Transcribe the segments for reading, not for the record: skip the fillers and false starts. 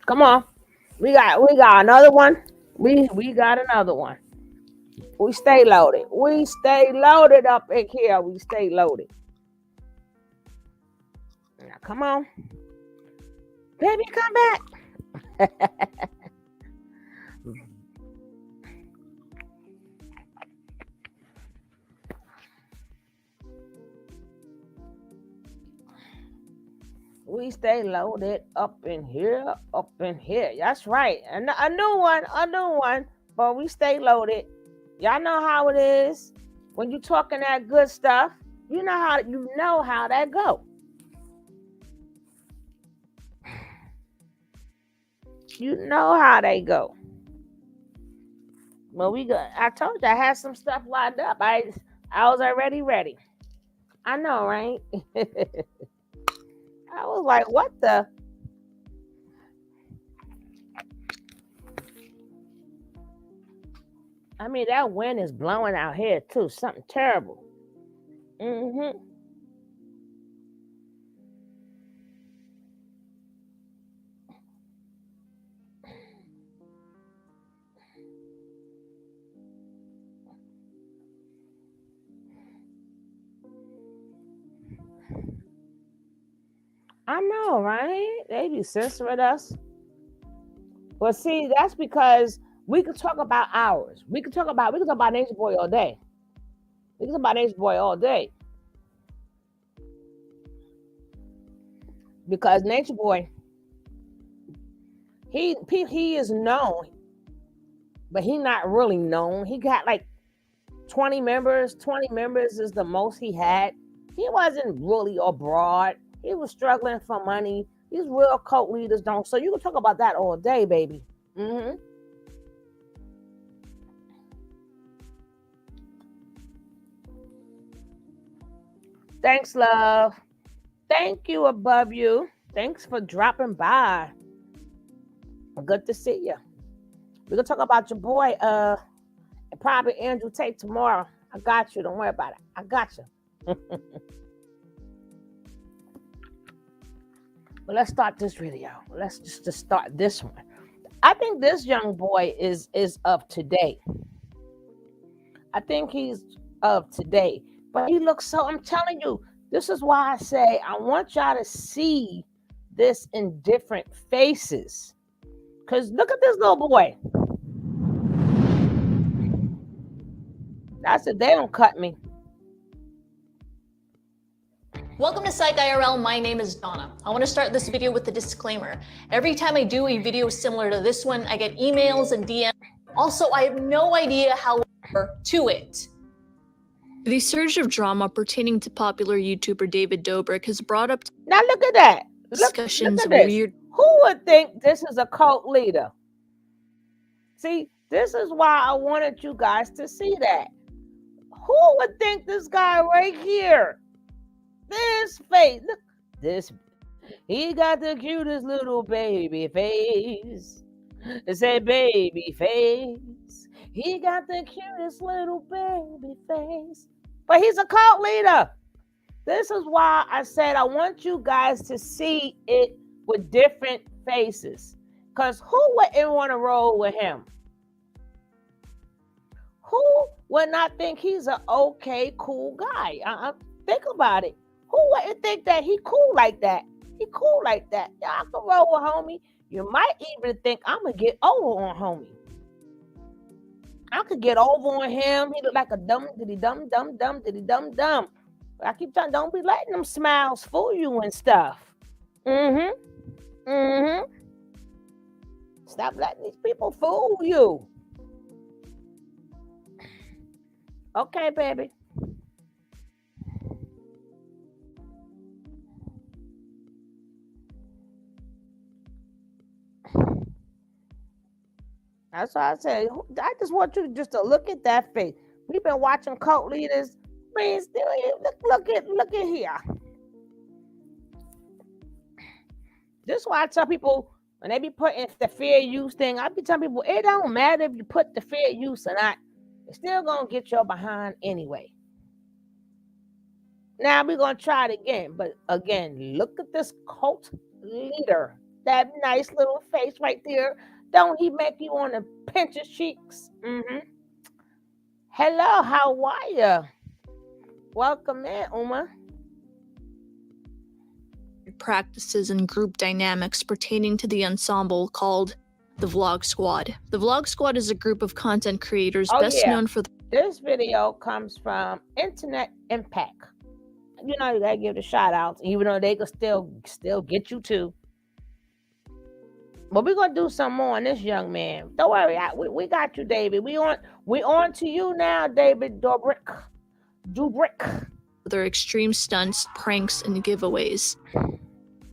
Come on. We got another one. We got another one. We stay loaded. We stay loaded up in here. We stay loaded. Now come on. Baby, come back. We stay loaded up in here, up in here. That's right. And a new one, a new one. But we stay loaded. Y'all know how it is when you talking that good stuff. You know how that go. You know how they go. Well, we got. I told you I had some stuff lined up. I was already ready. I know, right? I was like, what the? I mean, that wind is blowing out here too. Something terrible. Hmm. I know, right? They be censoring us. Well, see, that's because we could talk about ours. We could talk about Nature Boy all day. We could talk about Nature Boy all day because Nature Boy, he is known, but he not really known. He got like 20 members. 20 members is the most he had. He wasn't really abroad. He was struggling for money. These real cult leaders don't. So you can talk about that all day, baby. Hmm. Thanks, love. Thank you, above you. Thanks for dropping by. Good to see you. We're gonna talk about your boy, probably Andrew Tate tomorrow. I got you. Don't worry about it. I got you. But let's start this video. Let's just start this one. I think this young boy is of today. I think he's of today. But he looks so. I'm telling you, this is why I say I want y'all to see this in different faces. Cause look at this little boy. I said they don't cut me. Welcome to Psych IRL, my name is Donna. I want to start this video with a disclaimer. Every time I do a video similar to this one, I get emails and DMs. Also, I have no idea how to it. The surge of drama pertaining to popular YouTuber David Dobrik has brought up Now look at that. discussions look of at this. weird. Who would think this is a cult leader? See, this is why I wanted you guys to see that. Who would think this guy right here? This face. Look, this. He got the cutest little baby face. Say baby face. He got the cutest little baby face. But he's a cult leader. This is why I said I want you guys to see it with different faces. Because who wouldn't want to roll with him? Who would not think he's an okay, cool guy? Think about it. Who wouldn't think that he cool like that? He cool like that. Yeah, I can roll with homie. You might even think I'm going to get over on homie. I could get over on him. He look like a dumb, diddy dum, dum, dum, diddy dum, dum. But I keep telling, don't be letting them smiles fool you and stuff. Mm-hmm. Mm-hmm. Stop letting these people fool you. Okay, baby. That's why I said, I just want you just to look at that face. We've been watching cult leaders. Man, still look at here. This is why I tell people when they be putting the fair use thing, I be telling people it don't matter if you put the fair use or not. It's still gonna get your behind anyway. Now we're gonna try it again, but again, look at this cult leader. that nice little face right there. Don't he make you want to pinch his cheeks? Hello, how are you? Welcome in, Uma. Practices and group dynamics pertaining to the ensemble called the Vlog Squad. The Vlog Squad is a group of content creators best known for This video comes from Internet Impact. You know, you gotta give the shout outs, even though they could still get you too. But we're gonna do some more on this young man. Don't worry, we got you, David. We on to you now, David Dobrik. Their extreme stunts, pranks, and giveaways.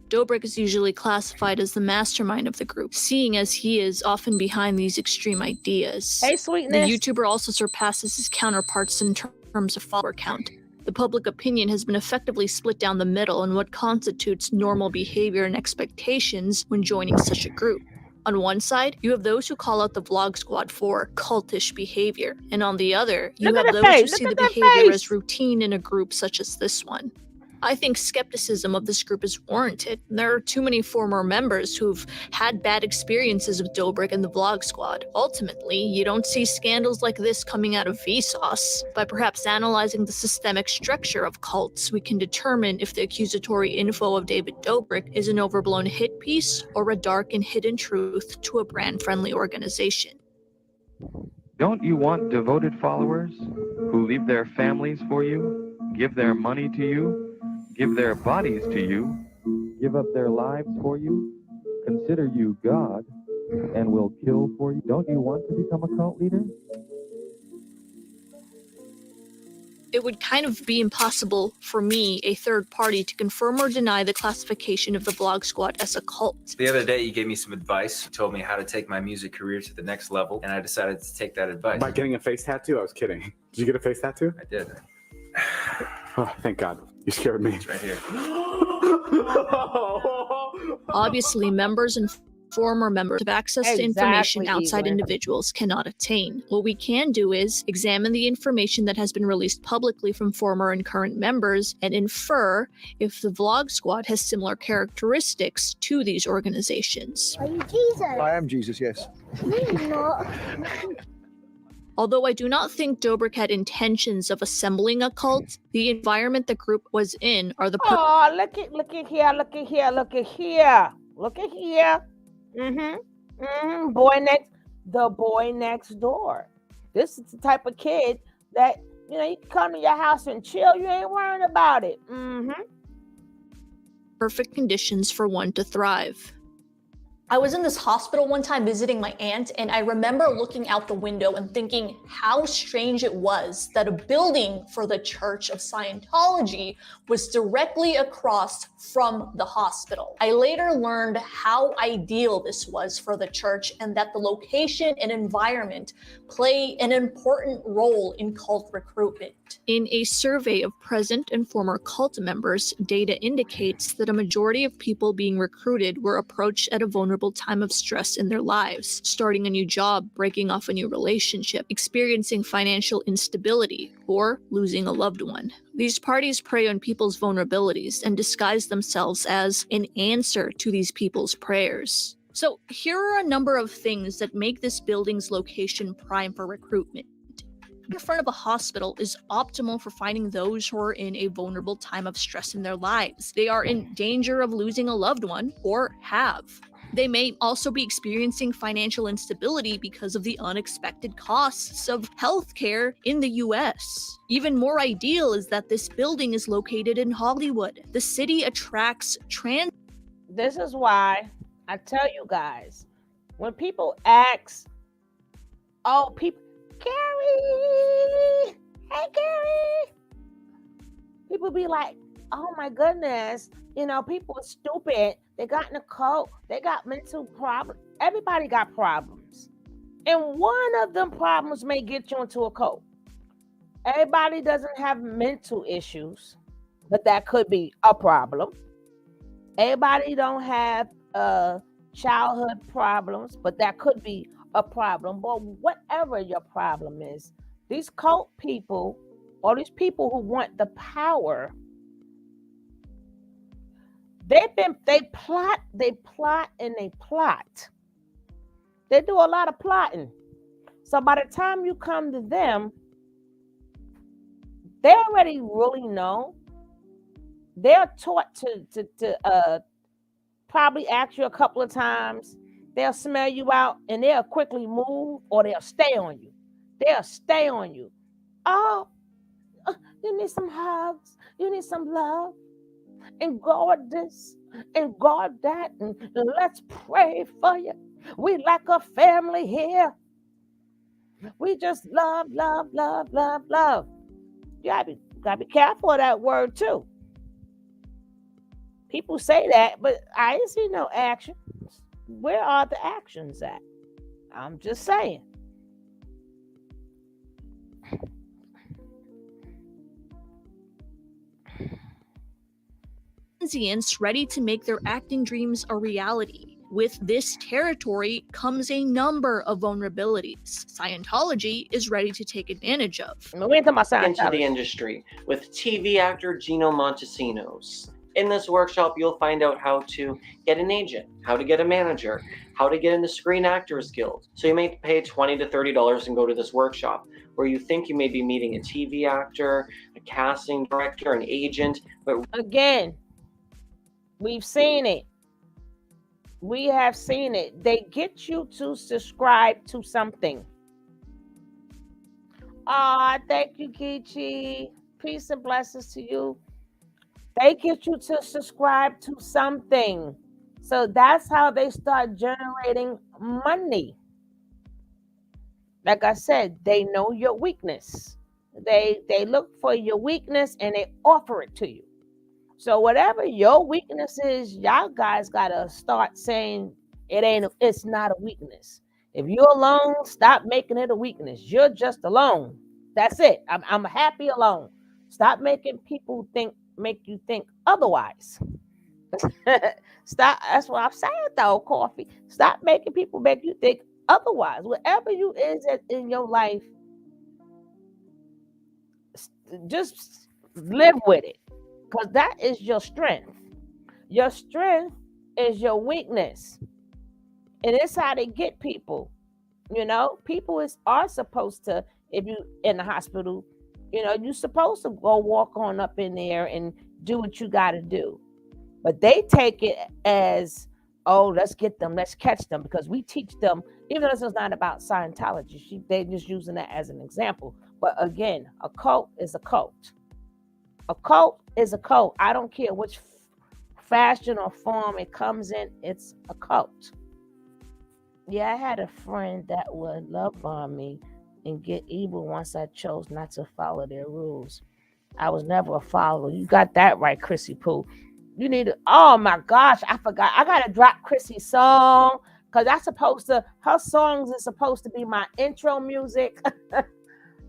Dobrik is usually classified as the mastermind of the group, seeing as he is often behind these extreme ideas. Hey, sweetness. The YouTuber also surpasses his counterparts in terms of follower count. The public opinion has been effectively split down the middle on what constitutes normal behavior and expectations when joining such a group. On one side, you have those who call out the Vlog Squad for cultish behavior, and on the other, you have those who see the behavior as routine in a group such as this one. I think skepticism of this group is warranted. There are too many former members who've had bad experiences with Dobrik and the Vlog Squad. Ultimately, you don't see scandals like this coming out of Vsauce. By perhaps analyzing the systemic structure of cults, we can determine if the accusatory info of David Dobrik is an overblown hit piece or a dark and hidden truth to a brand-friendly organization. Don't you want devoted followers who leave their families for you, give their money to you, give their bodies to you, give up their lives for you, consider you God, and will kill for you? Don't you want to become a cult leader? It would kind of be impossible for me, a third party, to confirm or deny the classification of the Vlog Squad as a cult. The other day, you gave me some advice. You told me how to take my music career to the next level, and I decided to take that advice. By getting a face tattoo? I was kidding. Did you get a face tattoo? I did. Oh, thank God. You scared me. It's right here. Obviously, members and former members have access to information outside individuals cannot attain. What we can do is examine the information that has been released publicly from former and current members and infer if the Vlog Squad has similar characteristics to these organizations. Are you Jesus? I am Jesus, yes. No, you're not. Although I do not think Dobrik had intentions of assembling a cult, the environment the group was in are the Oh, look at here. The boy next door. This is the type of kid that, you know, you can come to your house and chill. You ain't worrying about it. perfect conditions for one to thrive. I was in this hospital one time visiting my aunt, and I remember looking out the window and thinking how strange it was that a building for the Church of Scientology was directly across from the hospital. I later learned how ideal this was for the church and that the location and environment play an important role in cult recruitment. In a survey of present and former cult members, data indicates that a majority of people being recruited were approached at a vulnerable time of stress in their lives, starting a new job, breaking off a new relationship, experiencing financial instability, or losing a loved one. These parties prey on people's vulnerabilities and disguise themselves as an answer to these people's prayers. So here are a number of things that make this building's location prime for recruitment. In front of a hospital is optimal for finding those who are in a vulnerable time of stress in their lives. They are in danger of losing a loved one, or have. They may also be experiencing financial instability because of the unexpected costs of healthcare in the US. Even more ideal is that this building is located in Hollywood. The city attracts This is why I tell you guys, when people ask, oh, people, Gary, hey Gary, people be like, oh my goodness, you know, people are stupid. They got in a cult. They got mental problems. Everybody got problems. And one of them problems may get you into a cult. Everybody doesn't have mental issues, but that could be a problem. Everybody don't have childhood problems, but that could be a problem. But whatever your problem is, these cult people, or these people who want the power, They plot, and they plot. They do a lot of plotting. So by the time you come to them, they already really know. They're taught to probably ask you a couple of times. They'll smell you out and they'll quickly move, or they'll stay on you. They'll stay on you. Oh, you need some hugs. You need some love. And guard this and guard that. And let's pray for you. We like a family here. We just love, love, love, love, love. You gotta be careful of that word too. People say that, but I didn't see no action. Where are the actions at? I'm just saying. Transients ready to make their acting dreams a reality. With this territory comes a number of vulnerabilities Scientology is ready to take advantage of. We ain't talking about Scientology. Into the industry with TV actor Gino Montesinos. In this workshop, you'll find out how to get an agent, how to get a manager, how to get in the Screen Actors Guild. So you may pay $20 to $30 and go to this workshop where you think you may be meeting a TV actor, a casting director, an agent. But again, we've seen it. We have seen it. They get you to subscribe to something. Thank you, Kichi. Peace and blessings to you. They get you to subscribe to something. So that's how they start generating money. Like I said, they know your weakness. They look for your weakness and they offer it to you. So whatever your weakness is, y'all guys gotta start saying it's not a weakness. If you're alone, stop making it a weakness. You're just alone. That's it. I'm happy alone. Stop making people make you think otherwise. Stop. That's what I'm saying though, Coffee. Stop making people make you think otherwise. Whatever you is in your life, just live with it. Because that is your strength. Your strength is your weakness. And it's how they get people. You know, people are supposed to, if you in the hospital, you know, you're supposed to go walk on up in there and do what you got to do. But they take it as, oh, let's get them, let's catch them, because we teach them, even though this is not about Scientology, they're just using that as an example. But again, a cult is a cult. A cult is a cult. I don't care which fashion or form it comes in, it's a cult. Yeah, I had a friend that would love bomb me and get evil once I chose not to follow their rules. I was never a follower. You got that right, Chrissy Pooh. You need to, oh my gosh, I forgot. I gotta drop Chrissy's song because her songs is supposed to be my intro music.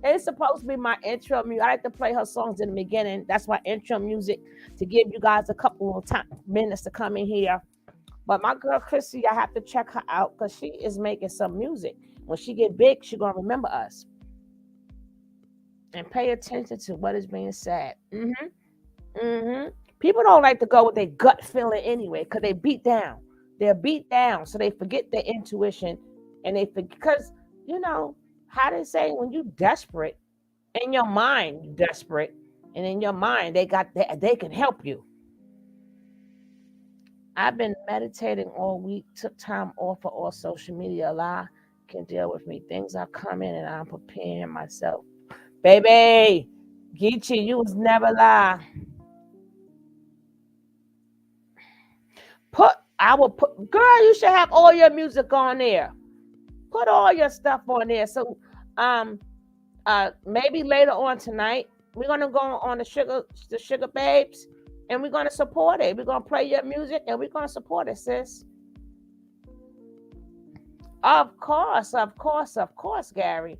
It's supposed to be my intro music. I like to play her songs in the beginning. That's my intro music to give you guys a couple of minutes to come in here. But my girl Chrissy, I have to check her out because she is making some music. When she get big, she's gonna remember us. And pay attention to what is being said. People don't like to go with their gut feeling anyway because they beat down. They're beat down, so they forget their intuition, and they forget, because you know how they say when you desperate in your mind, you desperate, and in your mind they can help you. I've been meditating all week, took time off of all social media. Allah can deal with me. Things are coming and I'm preparing myself. Baby, Geechee, you was never lie. Girl, you should have all your music on there. Put all your stuff on there. So maybe later on tonight, we're gonna go on the Sugar Babes, and we're gonna support it. We're gonna play your music and we're gonna support it, sis. Of course, Gary.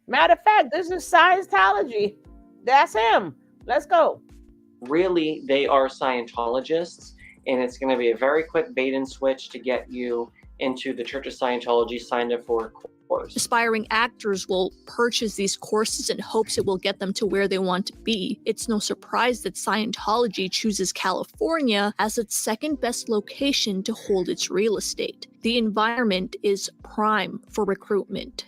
Matter of fact, this is Scientology. That's him. Let's go. Really, they are Scientologists, and it's going to be a very quick bait and switch to get you into the Church of Scientology, signed up for a course. Aspiring actors will purchase these courses in hopes it will get them to where they want to be. It's no surprise that Scientology chooses California as its second best location to hold its real estate. The environment is prime for recruitment.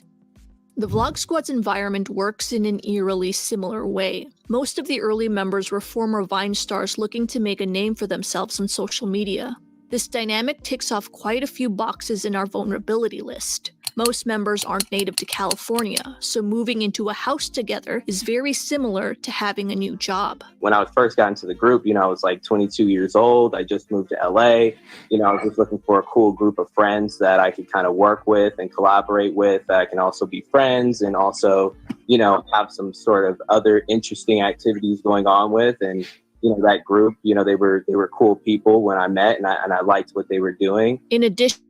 The Vlog Squad's environment works in an eerily similar way. Most of the early members were former Vine stars looking to make a name for themselves on social media. This dynamic ticks off quite a few boxes in our vulnerability list. Most members aren't native to California, so moving into a house together is very similar to having a new job. When I first got into the group, I was like 22 years old. I just moved to LA. I was just looking for a cool group of friends that I could kind of work with and collaborate with, that I can also be friends and also, have some sort of other interesting activities going on with. And that group, they were cool people when I met, and I liked what they were doing. In addition,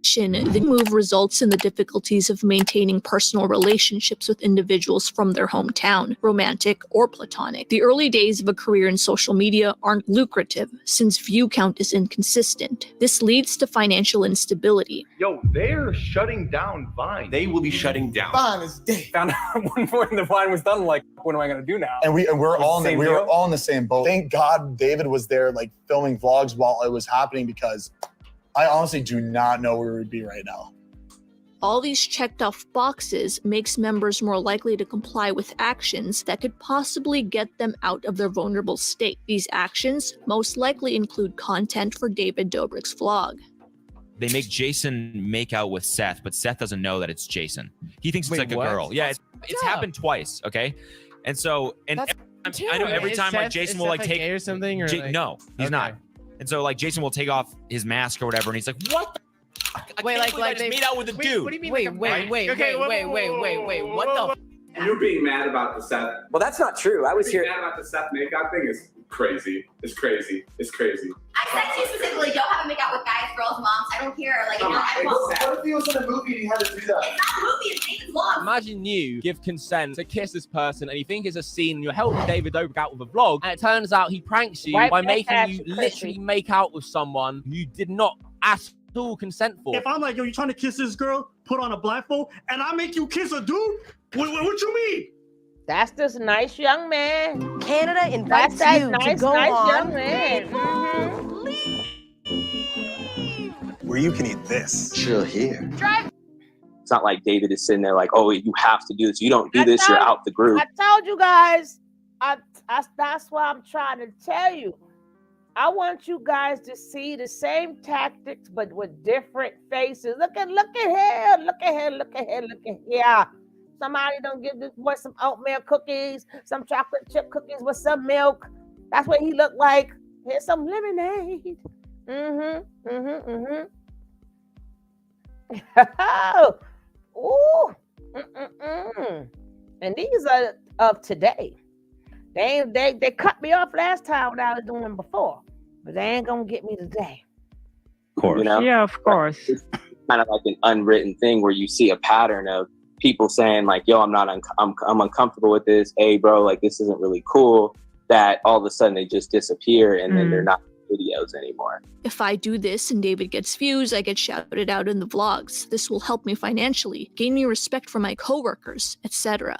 the move results in the difficulties of maintaining personal relationships with individuals from their hometown, romantic or platonic. The early days of a career in social media aren't lucrative since view count is inconsistent. This leads to financial instability. Yo, they're shutting down Vine. They will be shutting down. Vine is dead. Found out one morning the Vine was done. Like, what am I gonna do now? And we were all in the same boat. Thank God David was there, like, filming vlogs while it was happening, because I honestly do not know where we'd be right now. All these checked off boxes makes members more likely to comply with actions that could possibly get them out of their vulnerable state. These actions most likely include content for David Dobrik's vlog. They make Jason make out with Seth, but Seth doesn't know that it's Jason. He thinks it's like a girl. Yeah, it's happened twice, okay? And so, I know every time like Jason will like take or something, or no, he's not. And so like Jason will take off his mask or whatever, and he's like, "What? Wait, I just made out with a dude." What do you mean? Wait, what the? You're being mad about the Seth. Well, that's not true. I was here. Mad about the Seth makeout thing is crazy. It's crazy. It's crazy. I said to you specifically, don't have a make out with guys, girls, moms. I don't care. Like, What if he was in a movie and he had to do that? It's not a movie. It's David's vlog. Imagine you give consent to kiss this person, and you think it's a scene. You're helping David Dobrik out with a vlog, and it turns out he pranks you by making you literally make out with someone you did not ask all consent for. If I'm like, yo, you trying to kiss this girl, put on a blindfold, and I make you kiss a dude? What you mean? That's this nice young man. Canada invites That's you nice, to go nice on. young man. Where you can eat this. Chill here. It's not like David is sitting there like, "Oh, you have to do this. You don't do this, you're out the group." I told you guys. That's what I'm trying to tell you. I want you guys to see the same tactics, but with different faces. Look at here. Somebody don't give this boy some oatmeal cookies, some chocolate chip cookies with some milk. That's what he looked like. Here's some lemonade. Ooh. And these are of today. They cut me off last time when I was doing them before, but they ain't gonna get me today. Of course. Yeah, of course. It's kind of like an unwritten thing where you see a pattern of people saying like, "Yo, I'm uncomfortable with this. Hey, bro, like this isn't really cool." That all of a sudden they just disappear and then they're not videos anymore. If I do this and David gets views, I get shouted out in the vlogs. This will help me financially, gain me respect from my coworkers, etc.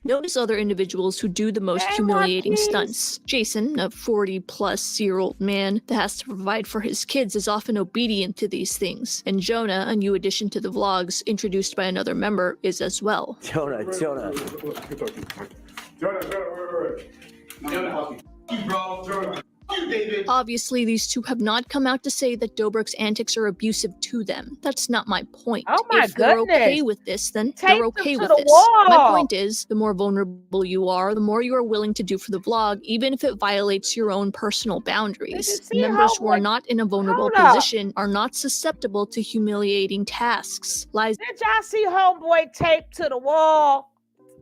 Notice other individuals who do the most humiliating stunts. Jason, a 40-plus-year-old man that has to provide for his kids, is often obedient to these things. And Jonah, a new addition to the vlogs, introduced by another member, is as well. Jonah. Obviously, these two have not come out to say that Dobrik's antics are abusive to them. That's not my point. Oh my if they're goodness. okay with this, then Take they're them okay to with the this. My wall. point is, the more vulnerable you are, the more you are willing to do for the vlog, even if it violates your own personal boundaries. see Members who are Homeboy- not in a vulnerable Hold up. position are not susceptible to humiliating tasks. Lies Did y'all see homeboy taped to the wall?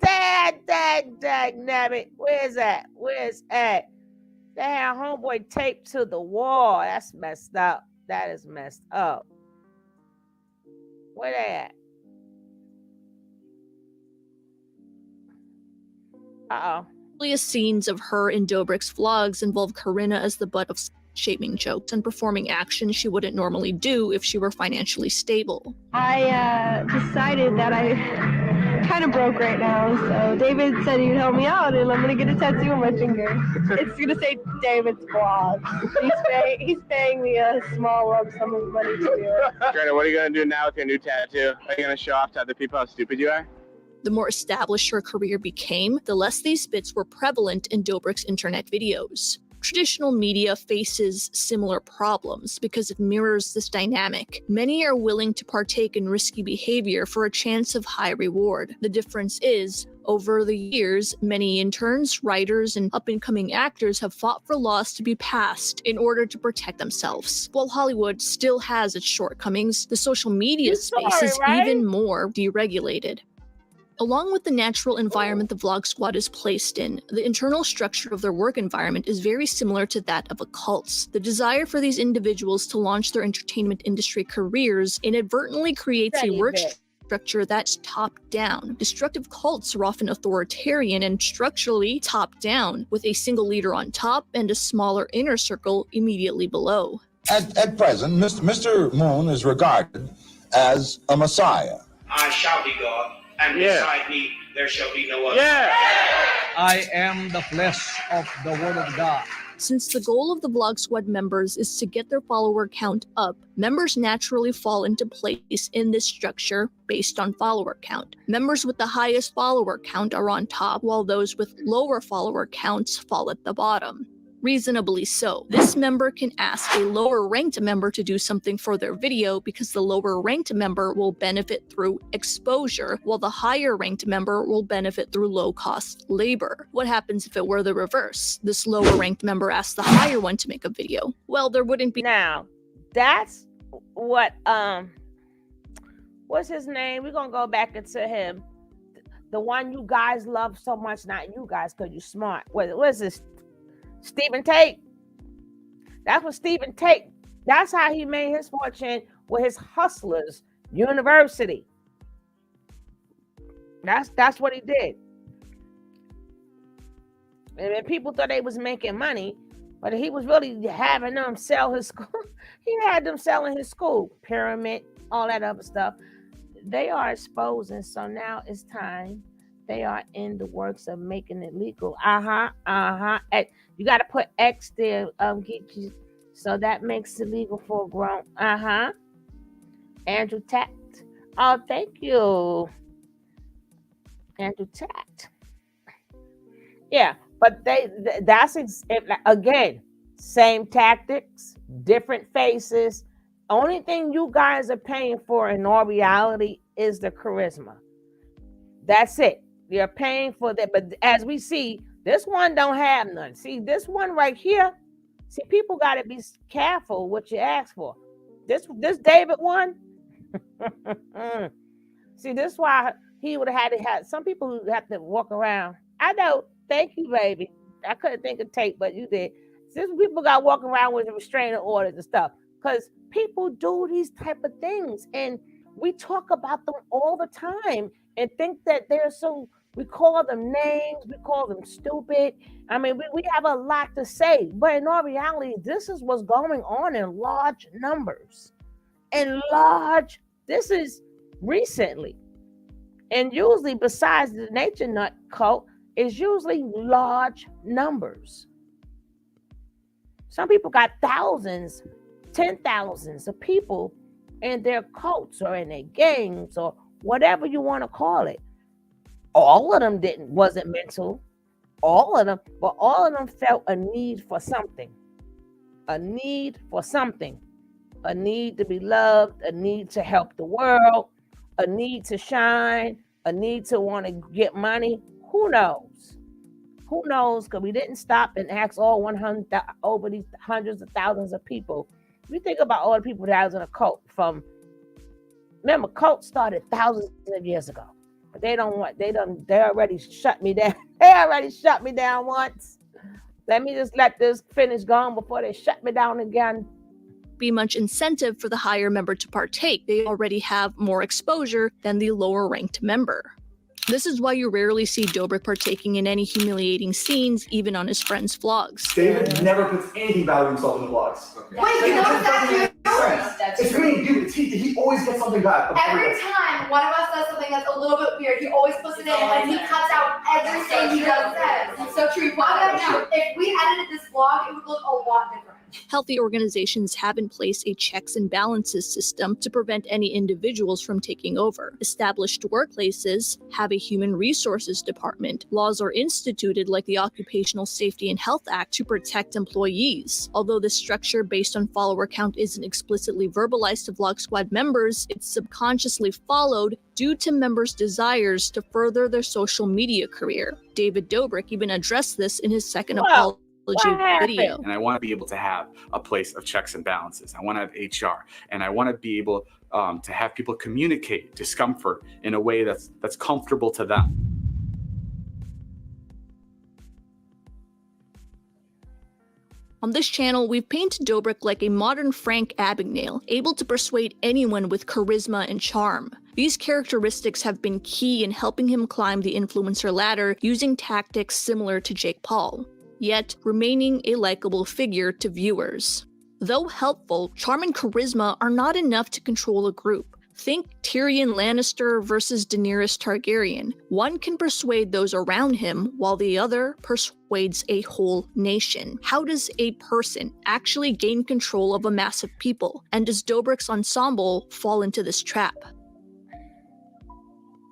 Dag, nabbit. Where's that? Damn, homeboy taped to the wall. That's messed up. That is messed up. Where they at? Uh-oh. earliest scenes of her in Dobrik's vlogs involve Corinna as the butt of shaming jokes and performing actions she wouldn't normally do if she were financially stable. I decided that I kind of broke right now, so David said he'd help me out, and I'm gonna get a tattoo on my finger. It's gonna say David's blog. He's paying me a small lump sum of money to do it. Greta, what are you gonna do now with your new tattoo? Are you gonna show off to other people how stupid you are? The more established her career became, the less these bits were prevalent in Dobrik's internet videos. Traditional media faces similar problems because it mirrors this dynamic. Many are willing to partake in risky behavior for a chance of high reward. The difference is, over the years, many interns, writers, and up-and-coming actors have fought for laws to be passed in order to protect themselves. While Hollywood still has its shortcomings, the social media space is even more deregulated. Along with the natural environment the Vlog Squad is placed in, the internal structure of their work environment is very similar to that of a cult's. The desire for these individuals to launch their entertainment industry careers inadvertently creates a work structure that's top-down. Destructive cults are often authoritarian and structurally top-down, with a single leader on top and a smaller inner circle immediately below. At present, Mr. Moon is regarded as a messiah. I shall be God, and beside me there shall be no other. I am the flesh of the Word of God. Since the goal of the Vlog Squad members is to get their follower count up, members naturally fall into place in this structure based on follower count. Members with the highest follower count are on top, while those with lower follower counts fall at the bottom. Reasonably so. This member can ask a lower ranked member to do something for their video because the lower ranked member will benefit through exposure, while the higher ranked member will benefit through low cost labor. What happens if it were the reverse? This lower ranked member asks the higher one to make a video. Well, there wouldn't be. Now, that's what, what's his name? We're gonna go back into him. The one you guys love so much, not you guys, because you're smart. What is this? Stephen Tate. That's what Stephen Tate. That's how he made his fortune with his Hustlers University. That's what he did. And then people thought they was making money, but he was really having them sell his school. He had them selling his school, pyramid, all that other stuff. They are exposing, so now it's time. They are in the works of making it legal. You got to put X there, Geeky, so that makes it legal for grown. Andrew Tact. Oh, thank you, Andrew Tact. Yeah, but that's again, same tactics, different faces. Only thing you guys are paying for in all reality is the charisma. That's it. You're paying for that, but as we see, this one don't have none. See, this one right here, see, people got to be careful what you ask for. This David one, see, this is why he would have had to have, some people who have to walk around. I know, thank you, baby. I couldn't think of tape, but you did. Some people got walking around with restraining orders and stuff, because people do these type of things, and we talk about them all the time and think that they're so, we call them names, we call them stupid. I mean, we have a lot to say, but in all reality, this is what's going on in large numbers. This is recently. And usually, besides the nature nut cult, is usually large numbers. Some people got thousands, 10,000s of people in their cults or in their gangs or whatever you want to call it. All of them wasn't mental. All of them, but all of them felt a need for something. A need for something. A need to be loved, a need to help the world, a need to shine, a need to want to get money. Who knows? Who knows? Because we didn't stop and ask all 100 over these hundreds of thousands of people. We think about all the people that was in a cult remember, cults started thousands of years ago. But they already shut me down. They already shut me down once. Let me just let this finish going before they shut me down again. Be much incentive for the higher member to partake. They already have more exposure than the lower ranked member. This is why you rarely see Dobrik partaking in any humiliating scenes, even on his friends' vlogs. David never puts anything about himself in the vlogs. Wait, you know that too? It's really, dude, he always gets something bad. Every time one of us does something that's a little bit weird, he always puts it in and he cuts out everything he does says. It's so true. If we edited this vlog, it would look a lot different. Healthy organizations have in place a checks and balances system to prevent any individuals from taking over. Established workplaces have a human resources department. Laws are instituted like the Occupational Safety and Health Act to protect employees. Although this structure based on follower count isn't explicitly verbalized to Vlog Squad members, it's subconsciously followed due to members' desires to further their social media career. David Dobrik even addressed this in his second apology video. And I want to be able to have a place of checks and balances. I want to have HR, and I want to be able to have people communicate discomfort in a way that's comfortable to them. On this channel, we've painted Dobrik like a modern Frank Abagnale, able to persuade anyone with charisma and charm. These characteristics have been key in helping him climb the influencer ladder using tactics similar to Jake Paul, yet remaining a likable figure to viewers. Though helpful, charm and charisma are not enough to control a group. Think Tyrion Lannister versus Daenerys Targaryen. One can persuade those around him, while the other persuades a whole nation. How does a person actually gain control of a mass of people? And does Dobrik's ensemble fall into this trap?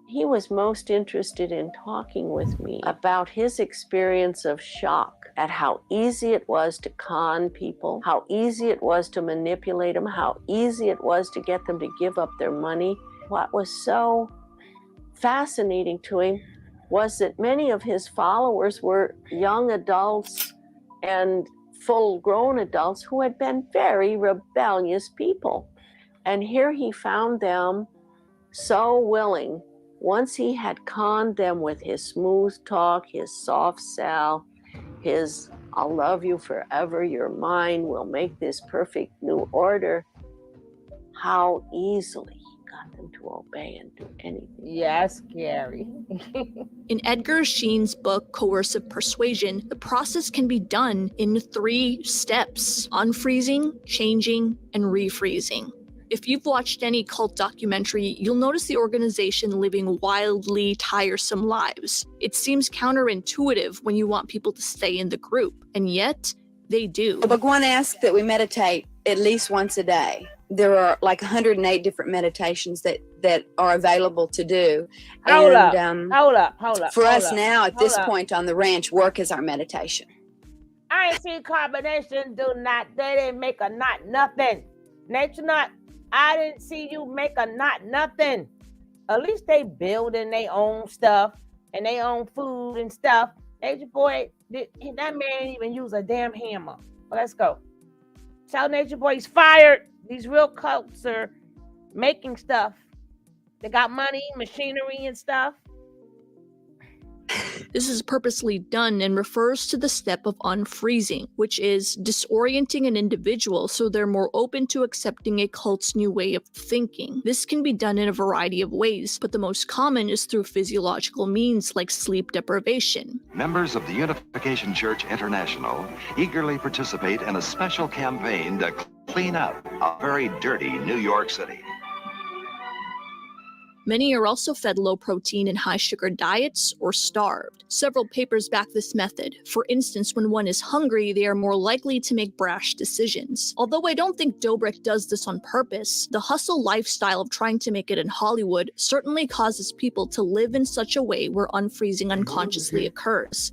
He was most interested in talking with me about his experience of shock at how easy it was to con people, how easy it was to manipulate them, how easy it was to get them to give up their money. What was so fascinating to him was that many of his followers were young adults and full-grown adults who had been very rebellious people. And here he found them so willing, once he had conned them with his smooth talk, his soft sell, his "I'll love you forever, you're mine, we'll make this perfect new order," how easily he got them to obey and do anything. Yeah, scary. In Edgar Sheen's book, Coercive Persuasion, the process can be done in 3 steps: unfreezing, changing, and refreezing. If you've watched any cult documentary, you'll notice the organization living wildly tiresome lives. It seems counterintuitive when you want people to stay in the group, and yet they do. Well, Bhagwan asked that we meditate at least once a day. There are like 108 different meditations that are available to do. Hold up. For us now, at this point on the ranch, work is our meditation. I ain't seen carbonation do not. They didn't make a not nothing. Nature not. I didn't see you make a not nothing. At least they building their own stuff and their own food and stuff. Nature Boy, that man didn't even use a damn hammer. Well, let's go. Tell Nature Boy's fired. These real cults are making stuff. They got money, machinery, and stuff. This is purposely done and refers to the step of unfreezing, which is disorienting an individual so they're more open to accepting a cult's new way of thinking. This can be done in a variety of ways, but the most common is through physiological means like sleep deprivation. Members of the Unification Church International eagerly participate in a special campaign to clean up a very dirty New York City. Many are also fed low-protein and high-sugar diets or starved. Several papers back this method. For instance, when one is hungry, they are more likely to make brash decisions. Although I don't think Dobrik does this on purpose, the hustle lifestyle of trying to make it in Hollywood certainly causes people to live in such a way where unfreezing unconsciously occurs.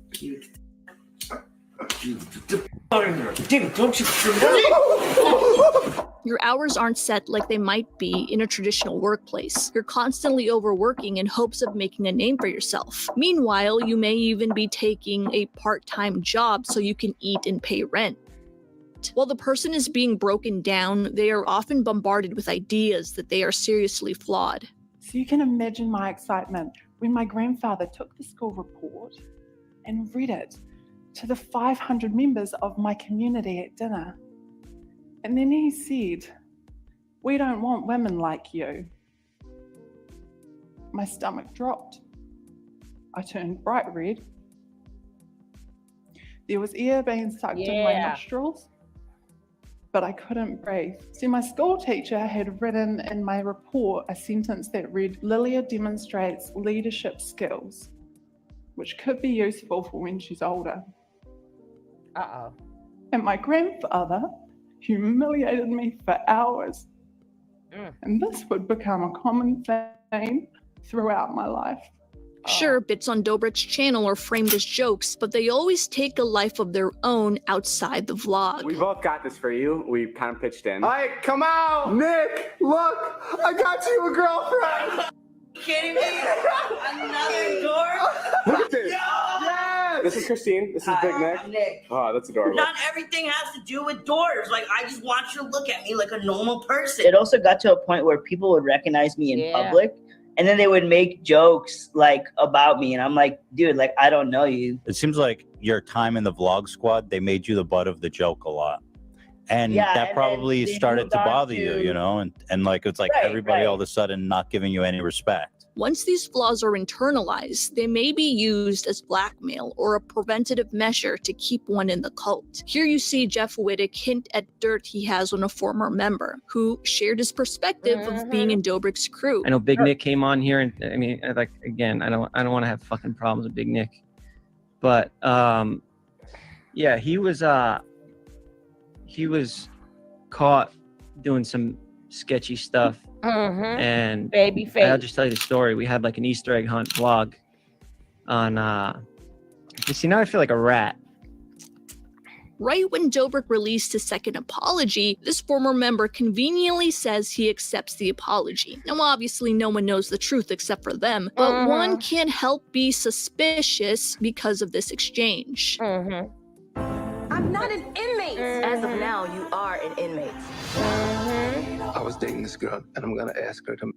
Your hours aren't set like they might be in a traditional workplace. You're constantly overworking in hopes of making a name for yourself. Meanwhile, you may even be taking a part-time job so you can eat and pay rent. While the person is being broken down, they are often bombarded with ideas that they are seriously flawed. So you can imagine my excitement when my grandfather took the school report and read it to the 500 members of my community at dinner. And then he said, "We don't want women like you." My stomach dropped. I turned bright red. There was air being sucked in my nostrils, but I couldn't breathe. See, my school teacher had written in my report a sentence that read, Lilia demonstrates leadership skills, which could be useful for when she's older. Uh-oh. And my grandfather humiliated me for hours. And this would become a common theme throughout my life. Sure, bits on Dobrik's channel are framed as jokes, but they always take a life of their own outside the vlog. We both got this for you. We kind of pitched in. All right, come out. Nick, look, I got you a girlfriend. Kidding me? Another girl? Look at this. Yes! This is Christine. This is Big Nick. I'm Nick. Oh, that's adorable. Not everything has to do with doors. Like, I just want you to look at me like a normal person. It also got to a point where people would recognize me in public, and then they would make jokes like about me, and I'm like, dude, like, I don't know you. It seems like your time in the vlog squad, they made you the butt of the joke a lot. And that probably started to bother you, you know, and like, it's like everybody all of a sudden not giving you any respect. Once these flaws are internalized, they may be used as blackmail or a preventative measure to keep one in the cult. Here you see Jeff Wittick hint at dirt he has on a former member who shared his perspective of being in Dobrik's crew. I know Big Nick came on here, and I mean, like, again, I don't want to have fucking problems with Big Nick, but yeah, he was caught doing some sketchy stuff. And Baby face. I'll just tell you the story. We had like an Easter egg hunt vlog on you see, now I feel like a rat. Right when Dobrik released his second apology, this former member conveniently says he accepts the apology. Now, obviously, no one knows the truth except for them, but one can't help be suspicious because of this exchange. I'm not an inmate. As of now, you are an inmate. I was dating this girl, and I'm gonna ask her to.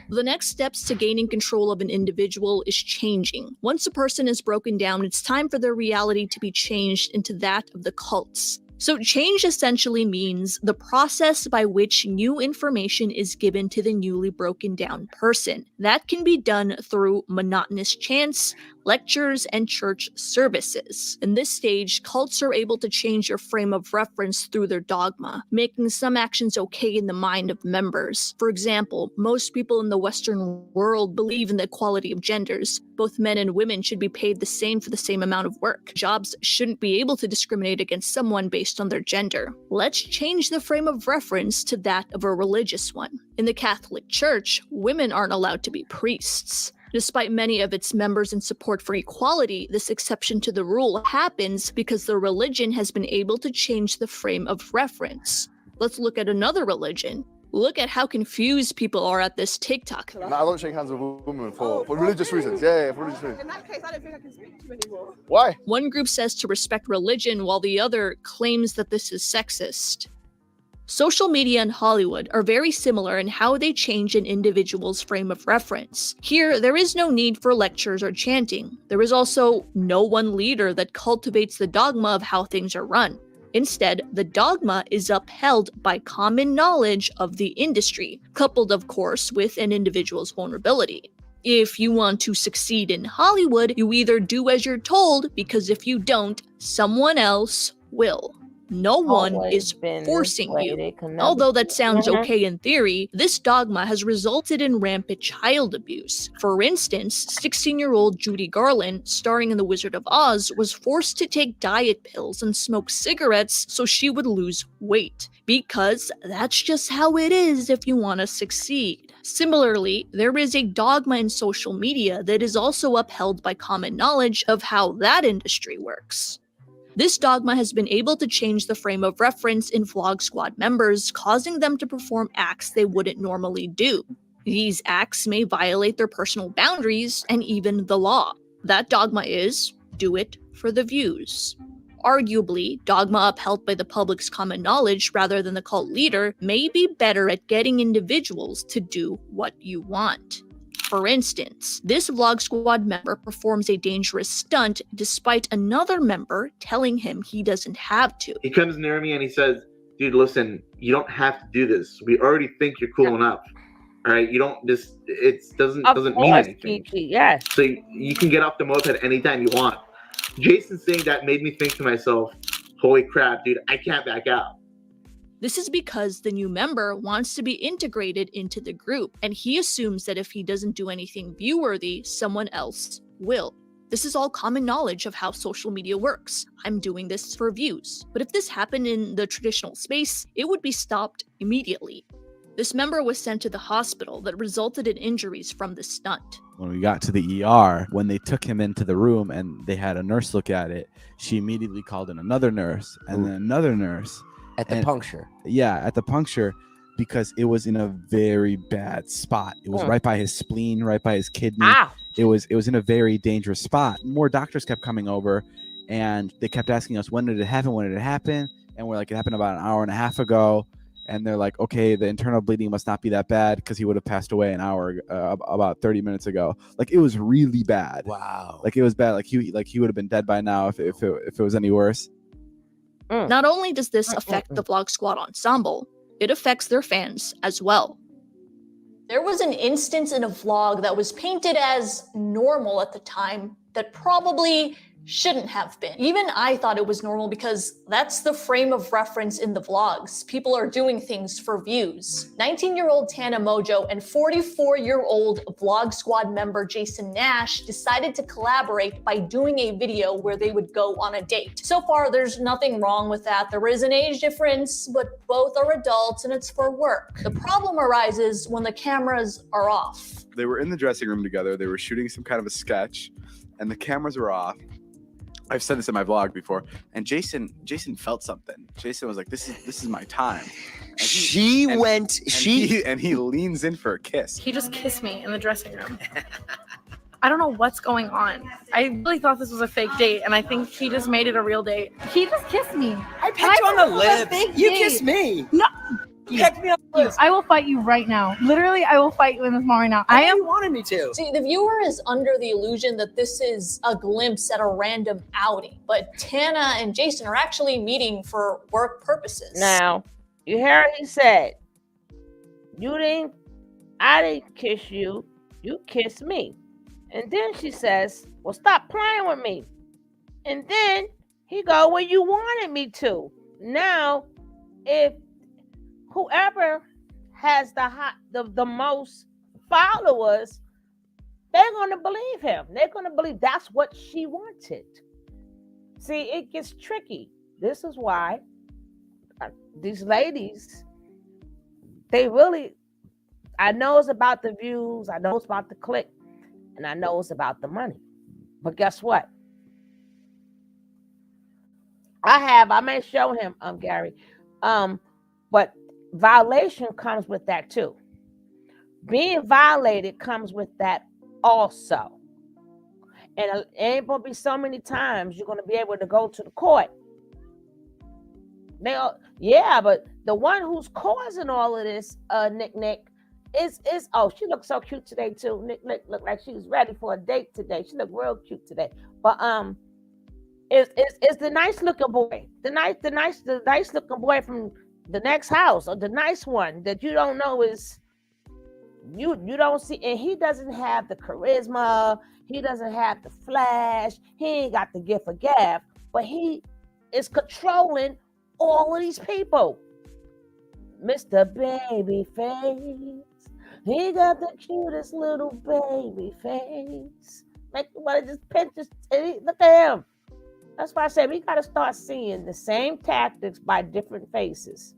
The next steps to gaining control of an individual is changing. Once a person is broken down, it's time for their reality to be changed into that of the cults. So change essentially means the process by which new information is given to the newly broken down person. That can be done through monotonous chants, lectures, and church services. In this stage, cults are able to change their frame of reference through their dogma, making some actions okay in the mind of members. For example, most people in the Western world believe in the equality of genders. Both men and women should be paid the same for the same amount of work. Jobs shouldn't be able to discriminate against someone based on their gender. Let's change the frame of reference to that of a religious one. In the Catholic Church, women aren't allowed to be priests. Despite many of its members in support for equality, this exception to the rule happens because the religion has been able to change the frame of reference. Let's look at another religion. Look at how confused people are at this TikTok. I don't shake hands with women for religious reasons. Yeah, for religious reasons. In that case, I don't think I can speak to you anymore. Why? One group says to respect religion, while the other claims that this is sexist. Social media and Hollywood are very similar in how they change an individual's frame of reference. Here, there is no need for lectures or chanting. There is also no one leader that cultivates the dogma of how things are run. Instead, the dogma is upheld by common knowledge of the industry, coupled, of course, with an individual's vulnerability. If you want to succeed in Hollywood, you either do as you're told, because if you don't, someone else will. No one is forcing you. Although that sounds okay in theory, this dogma has resulted in rampant child abuse. For instance, 16-year-old Judy Garland, starring in The Wizard of Oz, was forced to take diet pills and smoke cigarettes so she would lose weight. Because that's just how it is if you want to succeed. Similarly, there is a dogma in social media that is also upheld by common knowledge of how that industry works. This dogma has been able to change the frame of reference in Vlog Squad members, causing them to perform acts they wouldn't normally do. These acts may violate their personal boundaries and even the law. That dogma is, do it for the views. Arguably, dogma upheld by the public's common knowledge rather than the cult leader may be better at getting individuals to do what you want. For instance, this Vlog Squad member performs a dangerous stunt despite another member telling him he doesn't have to. He comes near me and he says, dude, listen, you don't have to do this. We already think you're cool enough. All right, you don't just doesn't mean anything. Kiki, yes. So you can get off the moped anytime you want. Jason saying that made me think to myself, holy crap, dude, I can't back out. This is because the new member wants to be integrated into the group, and he assumes that if he doesn't do anything view-worthy, someone else will. This is all common knowledge of how social media works. I'm doing this for views. But if this happened in the traditional space, it would be stopped immediately. This member was sent to the hospital that resulted in injuries from the stunt. When we got to the ER, when they took him into the room and they had a nurse look at it, she immediately called in another nurse and then another nurse. At the puncture. Yeah, at the puncture, because it was in a very bad spot. It was right by his spleen, right by his kidney. Ow. It was in a very dangerous spot. More doctors kept coming over and they kept asking us, when did it happen? When did it happen? And we're like, it happened about an hour and a half ago. And they're like, okay, the internal bleeding must not be that bad because he would have passed away an hour, about 30 minutes ago. Like, it was really bad. Wow. Like, it was bad. Like he would have been dead by now if it was any worse. Not only does this affect the Vlog Squad ensemble, it affects their fans as well. There was an instance in a vlog that was painted as normal at the time that probably shouldn't have been. Even I thought it was normal because that's the frame of reference in the vlogs. People are doing things for views. 19-year-old Tana Mojo and 44-year-old Vlog Squad member Jason Nash decided to collaborate by doing a video where they would go on a date. So far, there's nothing wrong with that. There is an age difference, but both are adults and it's for work. The problem arises when the cameras are off. They were in the dressing room together. They were shooting some kind of a sketch and the cameras were off. I've said this in my vlog before, and Jason felt something. Jason was like, "This is my time." And he leans in for a kiss. He just kissed me in the dressing room. I don't know what's going on. I really thought this was a fake date, and I think he just made it a real date. He just kissed me. I pecked you on the lips. You kissed me. No. You pecked me on the lips. I will fight you right now. Literally, I will fight you in this moment right now. You wanted me to. See, the viewer is under the illusion that this is a glimpse at a random outing, but Tana and Jason are actually meeting for work purposes. Now, you hear what he said. I didn't kiss you. You kissed me. And then she says, well, stop playing with me. And then he go, well, you wanted me to. Now, if whoever has the most followers, they're going to believe him. They're going to believe that's what she wanted. See, it gets tricky. This is why these ladies, I know it's about the views, I know it's about the click, and I know it's about the money. But guess what? I may show him, Gary, but violation comes with that too. Being violated comes with that also. And it ain't gonna be so many times you're gonna be able to go to the court. But the one who's causing all of this, Nick, is oh, she looks so cute today too. Nick looked like she was ready for a date today. She looked real cute today. But it's the nice looking boy, the nice looking boy from the next house, or the nice one that you don't know is you don't see, and he doesn't have the charisma, he doesn't have the flash, he ain't got the gift of gab, but he is controlling all of these people. Mr. Babyface, he got the cutest little baby face. Make you want to just pinch his titty. Look at him. That's why I said we got to start seeing the same tactics by different faces.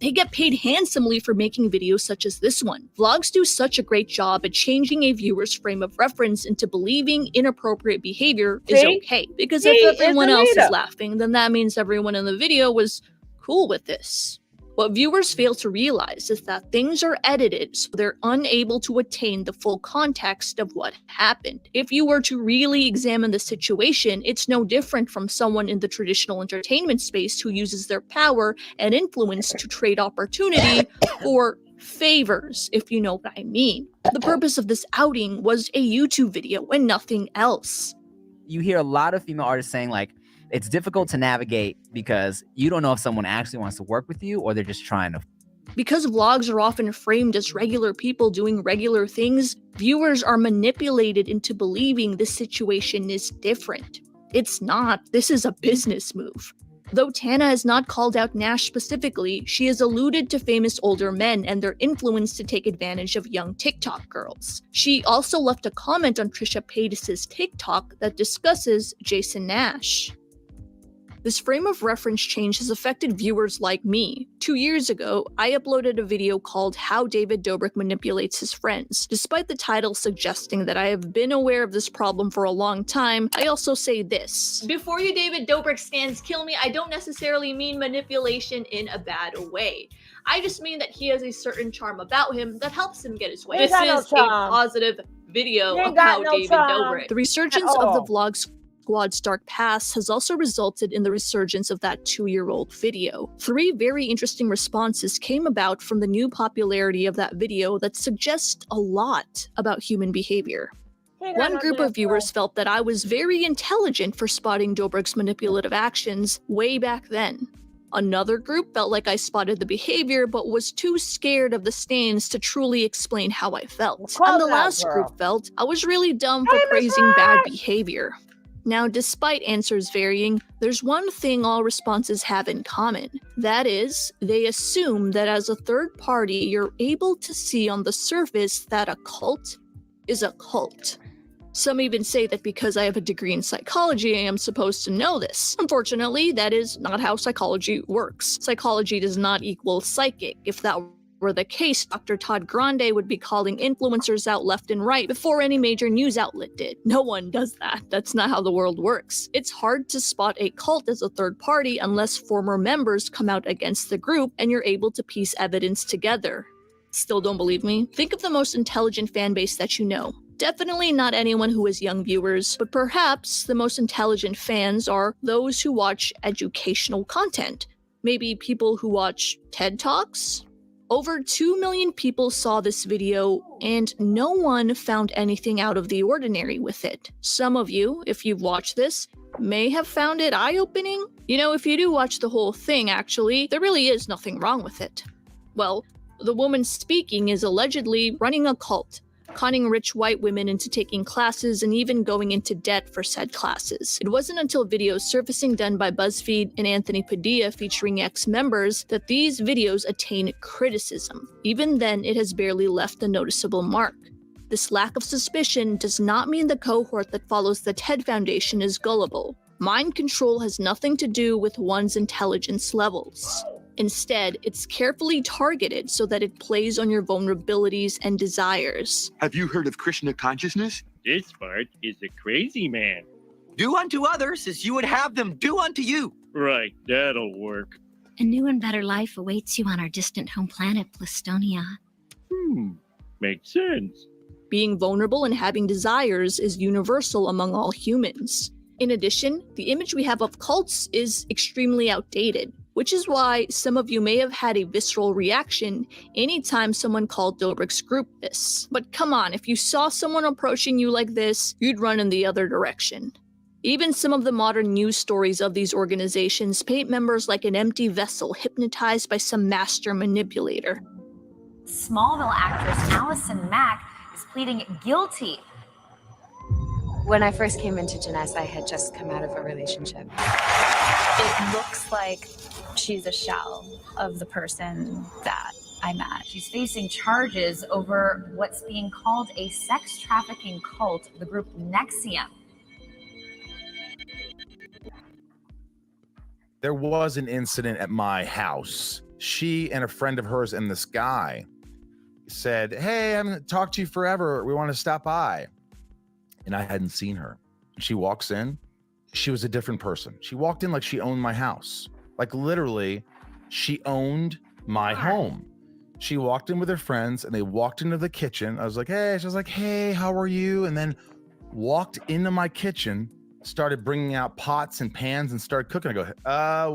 They get paid handsomely for making videos such as this one. Vlogs do such a great job at changing a viewer's frame of reference into believing inappropriate behavior is okay. Because if everyone else is laughing, then that means everyone in the video was cool with this. What viewers fail to realize is that things are edited so they're unable to attain the full context of what happened. If you were to really examine the situation, it's no different from someone in the traditional entertainment space who uses their power and influence to trade opportunity for favors, if you know what I mean. The purpose of this outing was a YouTube video and nothing else. You hear a lot of female artists saying, like, it's difficult to navigate because you don't know if someone actually wants to work with you or they're just trying to. Because vlogs are often framed as regular people doing regular things, viewers are manipulated into believing this situation is different. It's not. This is a business move. Though Tana has not called out Nash specifically, she has alluded to famous older men and their influence to take advantage of young TikTok girls. She also left a comment on Trisha Paytas' TikTok that discusses Jason Nash. This frame of reference change has affected viewers like me. 2 years ago, I uploaded a video called How David Dobrik Manipulates His Friends. Despite the title suggesting that I have been aware of this problem for a long time, I also say this. Before you David Dobrik stands kill me, I don't necessarily mean manipulation in a bad way. I just mean that he has a certain charm about him that helps him get his way. This is a positive video of How David Dobrik. The resurgence of the vlog Squad's dark past has also resulted in the resurgence of that 2-year-old video. 3 very interesting responses came about from the new popularity of that video that suggest a lot about human behavior. One group of viewers felt that I was very intelligent for spotting Dobrik's manipulative actions way back then. Another group felt like I spotted the behavior but was too scared of the stains to truly explain how I felt. And the last group felt I was really dumb for praising bad behavior. Now, despite answers varying, there's one thing all responses have in common. That is, they assume that as a third party, you're able to see on the surface that a cult is a cult. Some even say that because I have a degree in psychology, I am supposed to know this. Unfortunately, that is not how psychology works. Psychology does not equal psychic. If that were the case, Dr. Todd Grande would be calling influencers out left and right before any major news outlet did. No one does that. That's not how the world works. It's hard to spot a cult as a third party unless former members come out against the group and you're able to piece evidence together. Still don't believe me? Think of the most intelligent fan base that you know. Definitely not anyone who has young viewers, but perhaps the most intelligent fans are those who watch educational content. Maybe people who watch TED Talks? Over 2 million people saw this video, and no one found anything out of the ordinary with it. Some of you, if you've watched this, may have found it eye-opening. You know, if you do watch the whole thing, actually, there really is nothing wrong with it. Well, the woman speaking is allegedly running a cult, conning rich white women into taking classes and even going into debt for said classes. It wasn't until videos surfacing done by BuzzFeed and Anthony Padilla featuring ex-members that these videos attain criticism. Even then, it has barely left a noticeable mark. This lack of suspicion does not mean the cohort that follows the TED Foundation is gullible. Mind control has nothing to do with one's intelligence levels. Instead, it's carefully targeted so that it plays on your vulnerabilities and desires. Have you heard of Krishna consciousness? This part is a crazy man. Do unto others as you would have them do unto you. Right, that'll work. A new and better life awaits you on our distant home planet, Plistonia. Makes sense. Being vulnerable and having desires is universal among all humans. In addition, the image we have of cults is extremely outdated, which is why some of you may have had a visceral reaction anytime someone called Dobrik's group this. But come on, if you saw someone approaching you like this, you'd run in the other direction. Even some of the modern news stories of these organizations paint members like an empty vessel hypnotized by some master manipulator. Smallville actress Allison Mack is pleading guilty. When I first came into Jeunesse, I had just come out of a relationship. It looks like she's a shell of the person that I met. She's facing charges over what's being called a sex trafficking cult, the group Nexium. There was an incident at my house. She and a friend of hers and this guy said, "Hey, I haven't talked to you forever. We want to stop by." And I hadn't seen her. She walks in. She was a different person. She walked in like she owned my house. Like literally, she owned my home. She walked in with her friends and they walked into the kitchen. I was like, "Hey," she was like, "Hey, how are you?" And then walked into my kitchen, started bringing out pots and pans and started cooking. I go,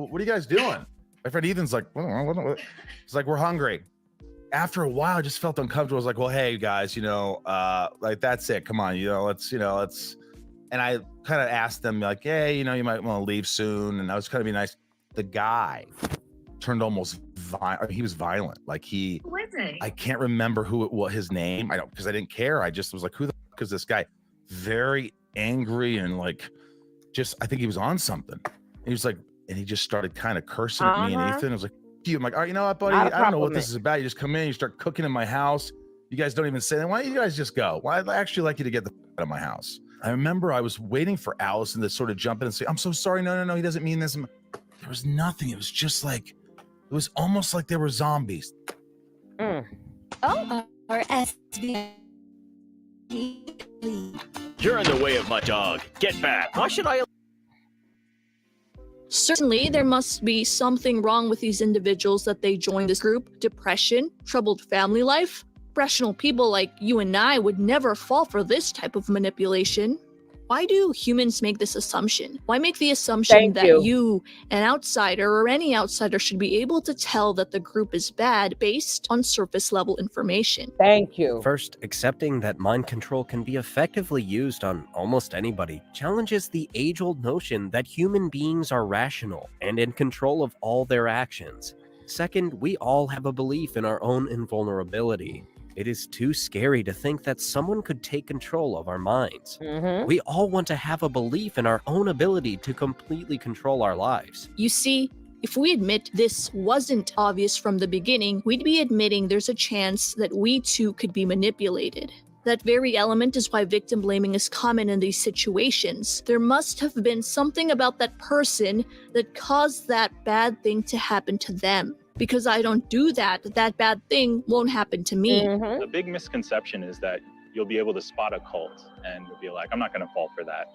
"What are you guys doing?" My friend Ethan's like, "What?" He's like, "We're hungry." After a while, I just felt uncomfortable. I was like, "Well, hey guys, like that's it. Come on, let's." And I kind of asked them like, "Hey, you might want to leave soon." And I was kind of be nice. The guy turned almost violent. He was violent. Like Who is he? I can't remember what his name. I don't, because I didn't care. I just was like, who the fuck is this guy? Very angry and like, just, I think he was on something. He was like, and he just started kind of cursing at me and Ethan. I was like, you. I'm like, all right, you know what, buddy? I don't know what this is about. You just come in, you start cooking in my house. You guys don't even say that. Why don't you guys just go? Well, I'd actually like you to get the out of my house. I remember I was waiting for Allison to sort of jump in and say, I'm so sorry. No, he doesn't mean this. There was nothing. It was just like, it was almost like they were zombies. Oh, or SV. You're in the way of my dog. Get back. Why should I? Certainly, there must be something wrong with these individuals that they joined this group. Depression, troubled family life. Rational people like you and I would never fall for this type of manipulation. Why do humans make this assumption? Why make the assumption that you, an outsider or any outsider, should be able to tell that the group is bad based on surface level information? Thank you. First, accepting that mind control can be effectively used on almost anybody challenges the age-old notion that human beings are rational and in control of all their actions. Second, we all have a belief in our own invulnerability. It is too scary to think that someone could take control of our minds. We all want to have a belief in our own ability to completely control our lives. You see, if we admit this wasn't obvious from the beginning, we'd be admitting there's a chance that we too could be manipulated. That very element is why victim blaming is common in these situations. There must have been something about that person that caused that bad thing to happen to them. Because I don't do that, that bad thing won't happen to me. The big misconception is that you'll be able to spot a cult and be like, I'm not going to fall for that.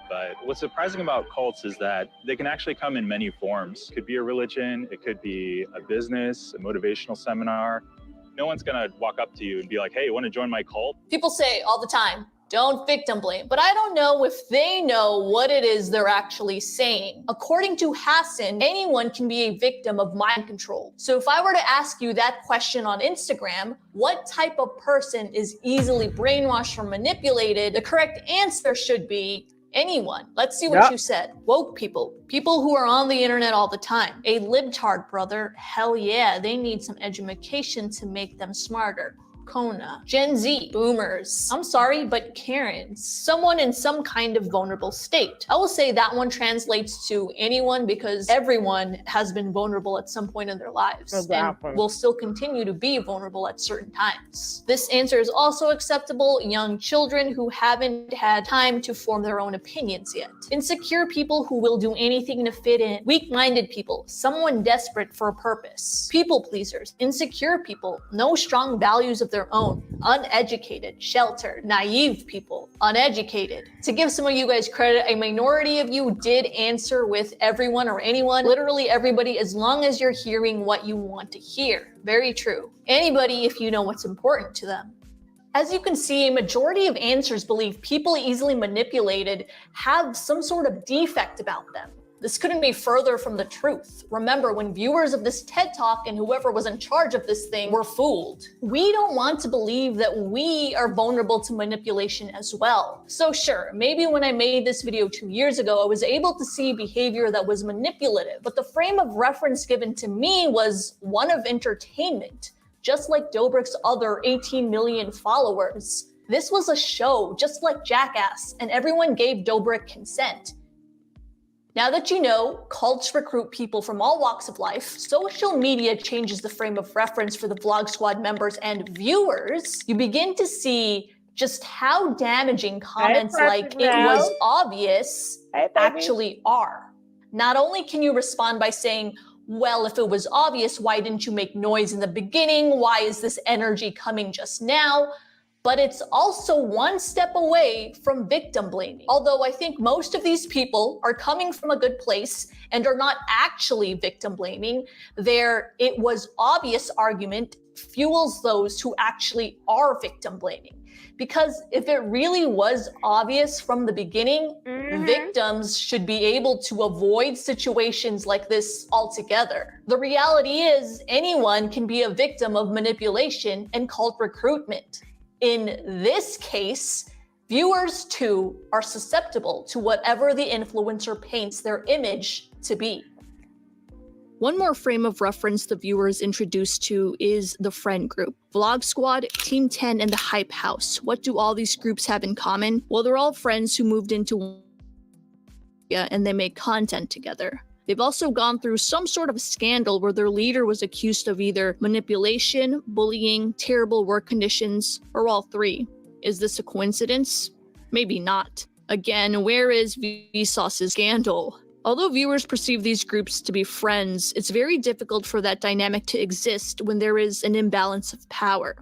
But what's surprising about cults is that they can actually come in many forms. It could be a religion, it could be a business, a motivational seminar. No one's going to walk up to you and be like, hey, you want to join my cult? People say all the time, don't victim blame, but I don't know if they know what it is they're actually saying. According to Hassan, anyone can be a victim of mind control. So if I were to ask you that question on Instagram, what type of person is easily brainwashed or manipulated? The correct answer should be anyone. Let's see what you said. Woke people. People who are on the internet all the time. A libtard, brother. Hell yeah, they need some education to make them smarter. Kona. Gen Z. Boomers. I'm sorry, but Karens. Someone in some kind of vulnerable state. I will say that one translates to anyone because everyone has been vulnerable at some point in their lives and will still continue to be vulnerable at certain times. This answer is also acceptable. Young children who haven't had time to form their own opinions yet. Insecure people who will do anything to fit in. Weak-minded people. Someone desperate for a purpose. People pleasers. Insecure people. No strong values of their own. Uneducated, sheltered, naive people, uneducated. To give some of you guys credit, a minority of you did answer with everyone or anyone, literally everybody, as long as you're hearing what you want to hear. Very true. Anybody if you know what's important to them. As you can see, a majority of answers believe people easily manipulated have some sort of defect about them. This couldn't be further from the truth. Remember, when viewers of this TED Talk and whoever was in charge of this thing were fooled. We don't want to believe that we are vulnerable to manipulation as well. So sure, maybe when I made this video 2 years ago, I was able to see behavior that was manipulative, but the frame of reference given to me was one of entertainment, just like Dobrik's other 18 million followers. This was a show, just like Jackass, and everyone gave Dobrik consent. Now that you know, cults recruit people from all walks of life, social media changes the frame of reference for the Vlog Squad members and viewers, you begin to see just how damaging comments like "it was obvious" actually are. Not only can you respond by saying, well, if it was obvious, why didn't you make noise in the beginning? Why is this energy coming just now? But it's also one step away from victim blaming. Although I think most of these people are coming from a good place and are not actually victim blaming, their "it was obvious" argument fuels those who actually are victim blaming. Because if it really was obvious from the beginning, victims should be able to avoid situations like this altogether. The reality is anyone can be a victim of manipulation and cult recruitment. In this case, viewers too are susceptible to whatever the influencer paints their image to be. One more frame of reference the viewer is introduced to is the friend group. Vlog Squad, Team 10, and the Hype House. What do all these groups have in common? Well, they're all friends who moved into and they make content together. They've also gone through some sort of scandal where their leader was accused of either manipulation, bullying, terrible work conditions, or all three. Is this a coincidence? Maybe not. Again, where is Vsauce's scandal? Although viewers perceive these groups to be friends, it's very difficult for that dynamic to exist when there is an imbalance of power.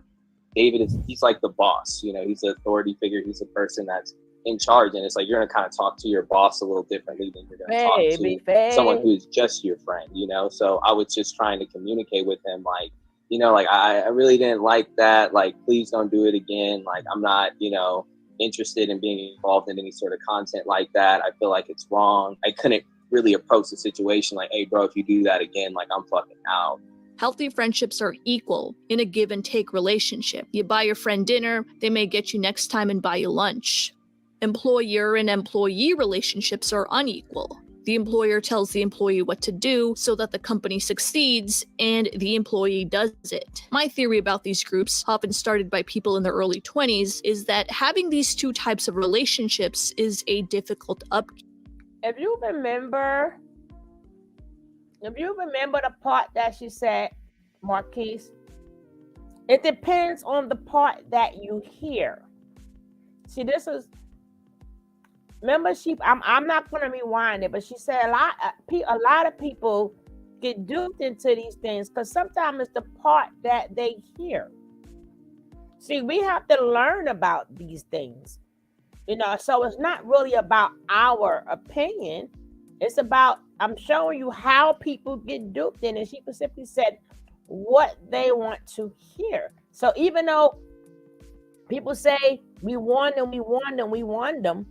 David he's like the boss, you know, he's the authority figure, he's the person that's in charge, and it's like you're gonna kind of talk to your boss a little differently than you're gonna talk to someone who's just your friend, you know. So I was just trying to communicate with him, like, you know, like I really didn't like that, like please don't do it again, like I'm not, you know, interested in being involved in any sort of content like that. I feel like it's wrong. I couldn't really approach the situation like, hey bro, if you do that again, like I'm fucking out. Healthy friendships are equal in a give and take relationship. You buy your friend dinner, they may get you next time and buy you lunch. Employer and employee relationships are unequal. The employer tells the employee what to do so that the company succeeds, and the employee does it. My theory about these groups, often started by people in their early 20s, is that having these two types of relationships is a difficult upkeep. If you remember the part that she said, Marquise, it depends on the part that you hear. See, this is, remember, I'm not going to rewind it, but she said a lot of people get duped into these things because sometimes it's the part that they hear. See, we have to learn about these things, you know, so it's not really about our opinion. It's about, I'm showing you how people get duped in, and she specifically said what they want to hear. So even though people say we warned them,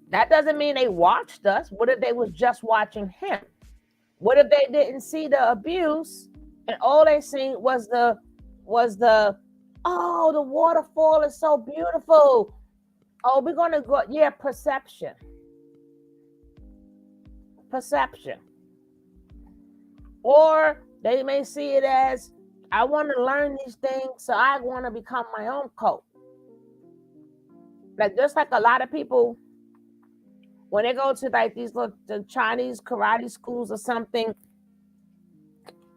that doesn't mean they watched us. What if they was just watching him? What if they didn't see the abuse and all they seen was the oh, the waterfall is so beautiful. Oh, we're gonna go, yeah, perception. Or they may see it as, I want to learn these things, so I want to become my own coach. Like, just like a lot of people, when they go to like these little the Chinese karate schools or something,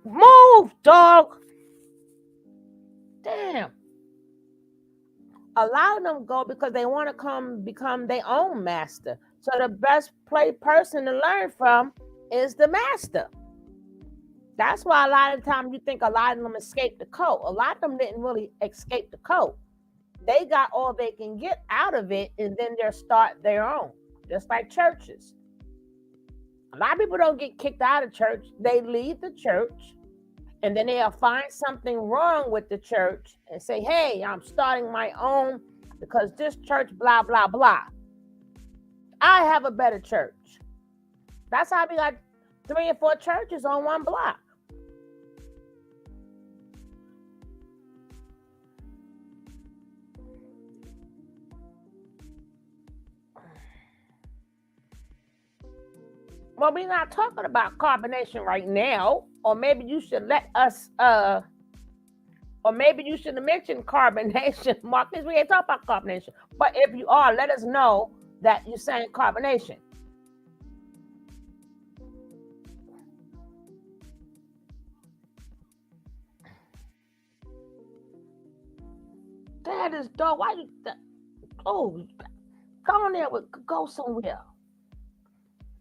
move, dog. Damn. A lot of them go because they want to become their own master. So the best person to learn from is the master. That's why a lot of times you think a lot of them escaped the cult. A lot of them didn't really escape the cult. They got all they can get out of it, and then they'll start their own. Just like churches. A lot of people don't get kicked out of church. They leave the church, and then they'll find something wrong with the church and say, hey, I'm starting my own because this church, blah, blah, blah. I have a better church. That's how we got 3 or 4 churches on one block. Well, we're not talking about carbonation right now, or maybe you should let us, or maybe you should have mentioned carbonation. Marcus, we ain't talking about carbonation. But if you are, let us know that you're saying carbonation. That is dope. Why you? Oh, go on there. Go somewhere.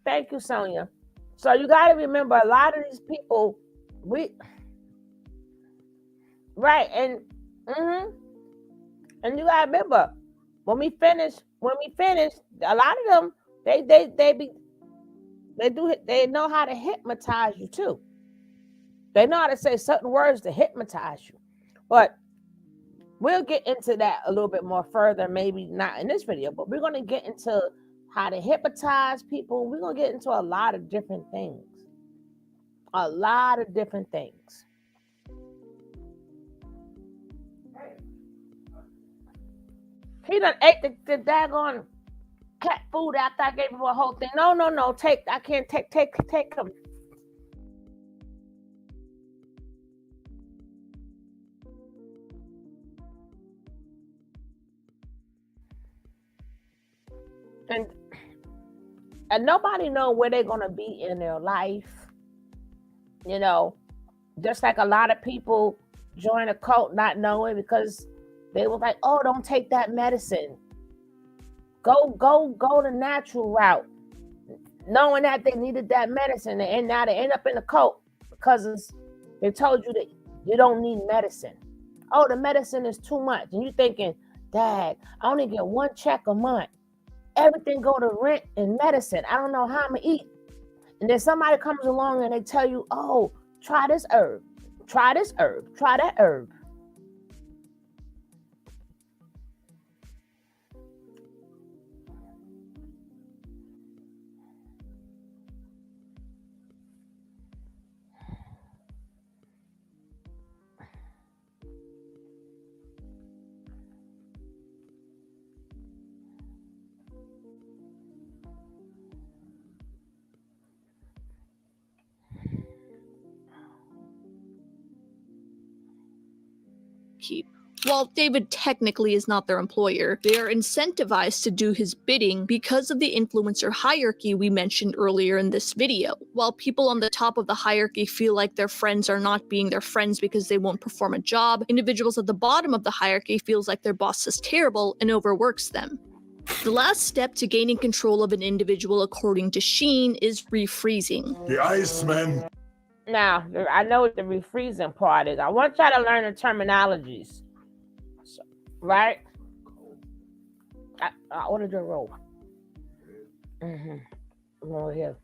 Thank you, Sonia. So you got to remember, a lot of these people, right, and and you got to remember, when we finish, a lot of them, they know how to hypnotize you too. They know how to say certain words to hypnotize you. But we'll get into that a little bit more further, maybe not in this video, but we're going to get into how to hypnotize people. We're going to get into a lot of different things. A lot of different things. He done ate the daggone cat food after I gave you a whole thing. No. I can't take them. And nobody know where they're gonna be in their life. You know, just like a lot of people join a cult not knowing because they were like, oh, don't take that medicine. Go the natural route. Knowing that they needed that medicine, and now they end up in a cult because they told you that you don't need medicine. Oh, the medicine is too much. And you're thinking, Dad, I only get one check a month. Everything go to rent and medicine. I don't know how I'm gonna eat. And then somebody comes along and they tell you, oh, try this herb, try this herb, try that herb. While David technically is not their employer, they are incentivized to do his bidding because of the influencer hierarchy we mentioned earlier in this video. While people on the top of the hierarchy feel like their friends are not being their friends because they won't perform a job, individuals at the bottom of the hierarchy feels like their boss is terrible and overworks them. The last step to gaining control of an individual, according to Sheen, is refreezing. The Iceman. Now, I know what the refreezing part is. I want y'all to learn the terminologies. Right? I ordered your roll. Over here.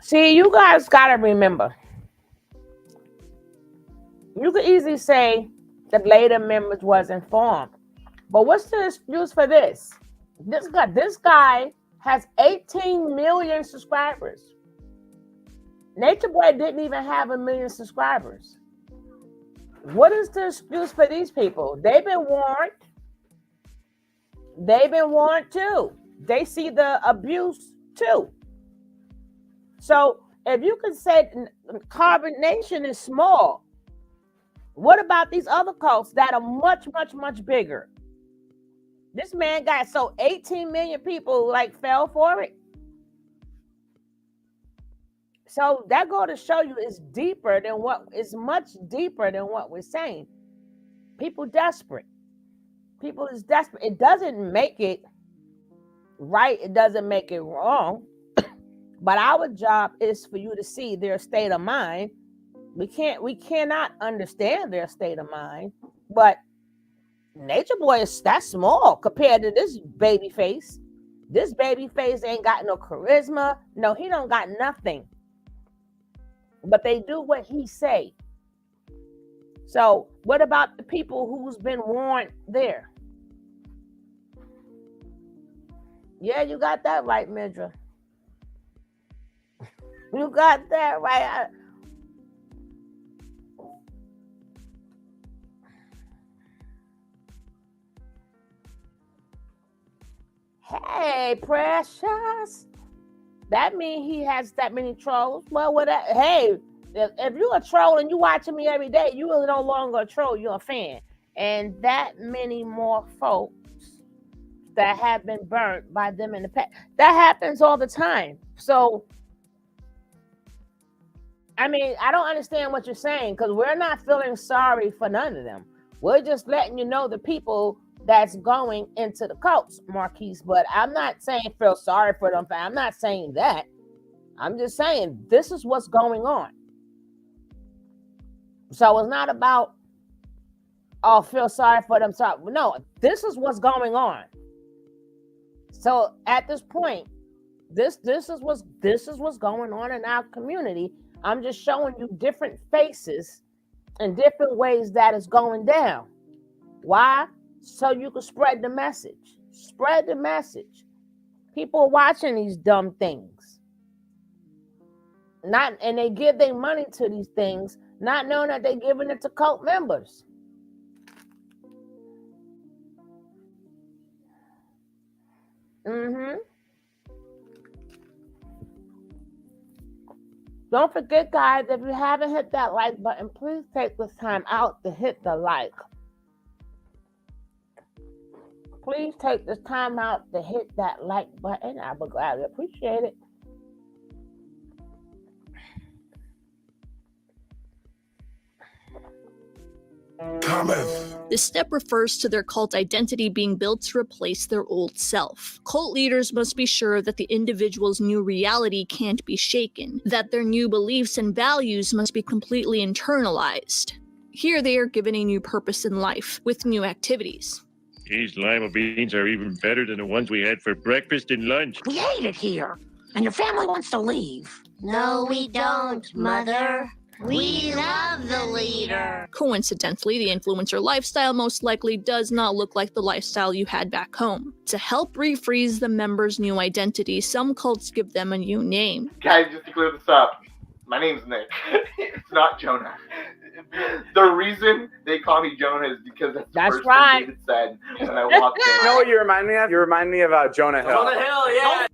See, you guys got to remember. You could easily say the later members was informed. But what's the excuse for this? This guy has 18 million subscribers. Nature Boy didn't even have 1 million subscribers. What is the excuse for these people? They've been warned. They've been warned too. They see the abuse too. So if you could say Carbon Nation is small, what about these other cults that are much, much, much bigger? This man got 18 million people fell for it. So that go to show you it's much deeper than what we're saying. People desperate. People is desperate. It doesn't make it right. It doesn't make it wrong. But our job is for you to see their state of mind. We cannot understand their state of mind, but Nature Boy is that small compared to this baby face. This baby face ain't got no charisma. No, he don't got nothing. But they do what he say. So what about the people who's been warned there? Yeah, you got that right, Midra. You got that right. Hey, Precious. That means he has that many trolls. Well, hey, if you're a troll and you watching me every day, you are no longer a troll. You're a fan. And that many more folks that have been burnt by them in the past. That happens all the time. So, I mean, I don't understand what you're saying because we're not feeling sorry for none of them. We're just letting you know the people that's going into the cults, Marquise. But I'm not saying feel sorry for them. I'm not saying that. I'm just saying this is what's going on. So it's not about, oh, feel sorry for them. No, this is what's going on. So at this point, this is what's going on in our community. I'm just showing you different faces and different ways that is going down. Why? So you can spread the message. Spread the message. People are watching these dumb things. And they give their money to these things, not knowing that they're giving it to cult members. Don't forget, guys, if you haven't hit that like button, please take this time out to hit the like. Please take this time out to hit that like button. I would gladly appreciate it. This step refers to their cult identity being built to replace their old self. Cult leaders must be sure that the individual's new reality can't be shaken, that their new beliefs and values must be completely internalized. Here they are given a new purpose in life, with new activities. These lima beans are even better than the ones we had for breakfast and lunch. We hate it here, and your family wants to leave. No, we don't, Mother. We love the leader. Coincidentally, the influencer lifestyle most likely does not look like the lifestyle you had back home. To help refreeze the members' new identity, some cults give them a new name. Guys, just to clear this up, my name's Nick. It's not Jonah. The reason they call me Jonah is because that's the first thing David said when I walked in. You know what you remind me of? You remind me of Jonah Hill. Jonah Hill, yeah.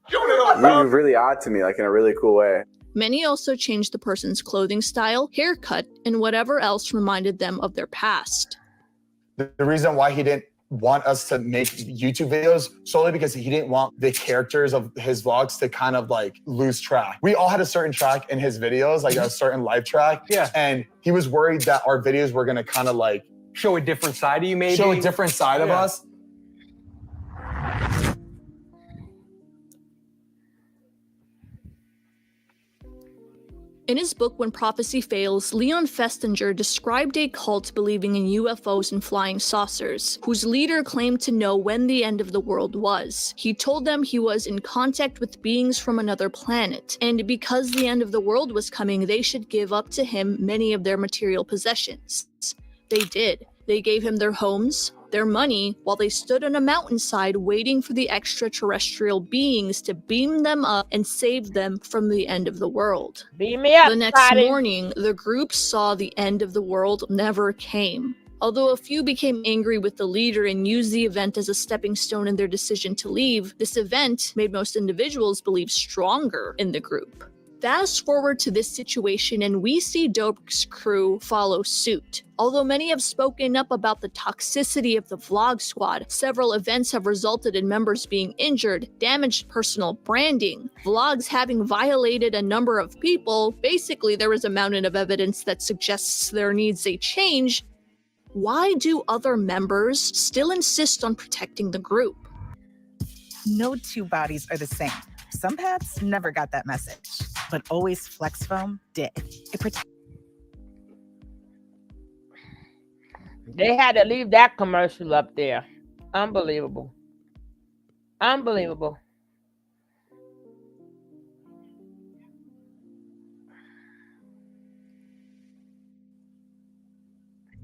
Jonah Hill. You're really odd to me, like in a really cool way. Many also changed the person's clothing style, haircut, and whatever else reminded them of their past. The reason why he didn't want us to make YouTube videos solely because he didn't want the characters of his vlogs to kind of like lose track. We all had a certain track in his videos, like a certain live track. Yeah. And he was worried that our videos were gonna kind of like show a different side of you, maybe? Show a different side of us. In his book, When Prophecy Fails, Leon Festinger described a cult believing in UFOs and flying saucers, whose leader claimed to know when the end of the world was. He told them he was in contact with beings from another planet, and because the end of the world was coming, they should give up to him many of their material possessions. They did. They gave him their homes, their money, while they stood on a mountainside waiting for the extraterrestrial beings to beam them up and save them from the end of the world. Beam me up, the next buddy. morning, the group saw the end of the world never came. Although a few became angry with the leader and used the event as a stepping stone in their decision to leave, this event made most individuals believe stronger in the group. Fast forward to this situation and we see Dobrik's crew follow suit. Although many have spoken up about the toxicity of the vlog squad, several events have resulted in members being injured, damaged personal branding, vlogs having violated a number of people. Basically, there is a mountain of evidence that suggests there needs a change. Why do other members still insist on protecting the group? No two bodies are the same. Some pads never got that message, but Always Flex Foam did. They had to leave that commercial up there. Unbelievable. Unbelievable.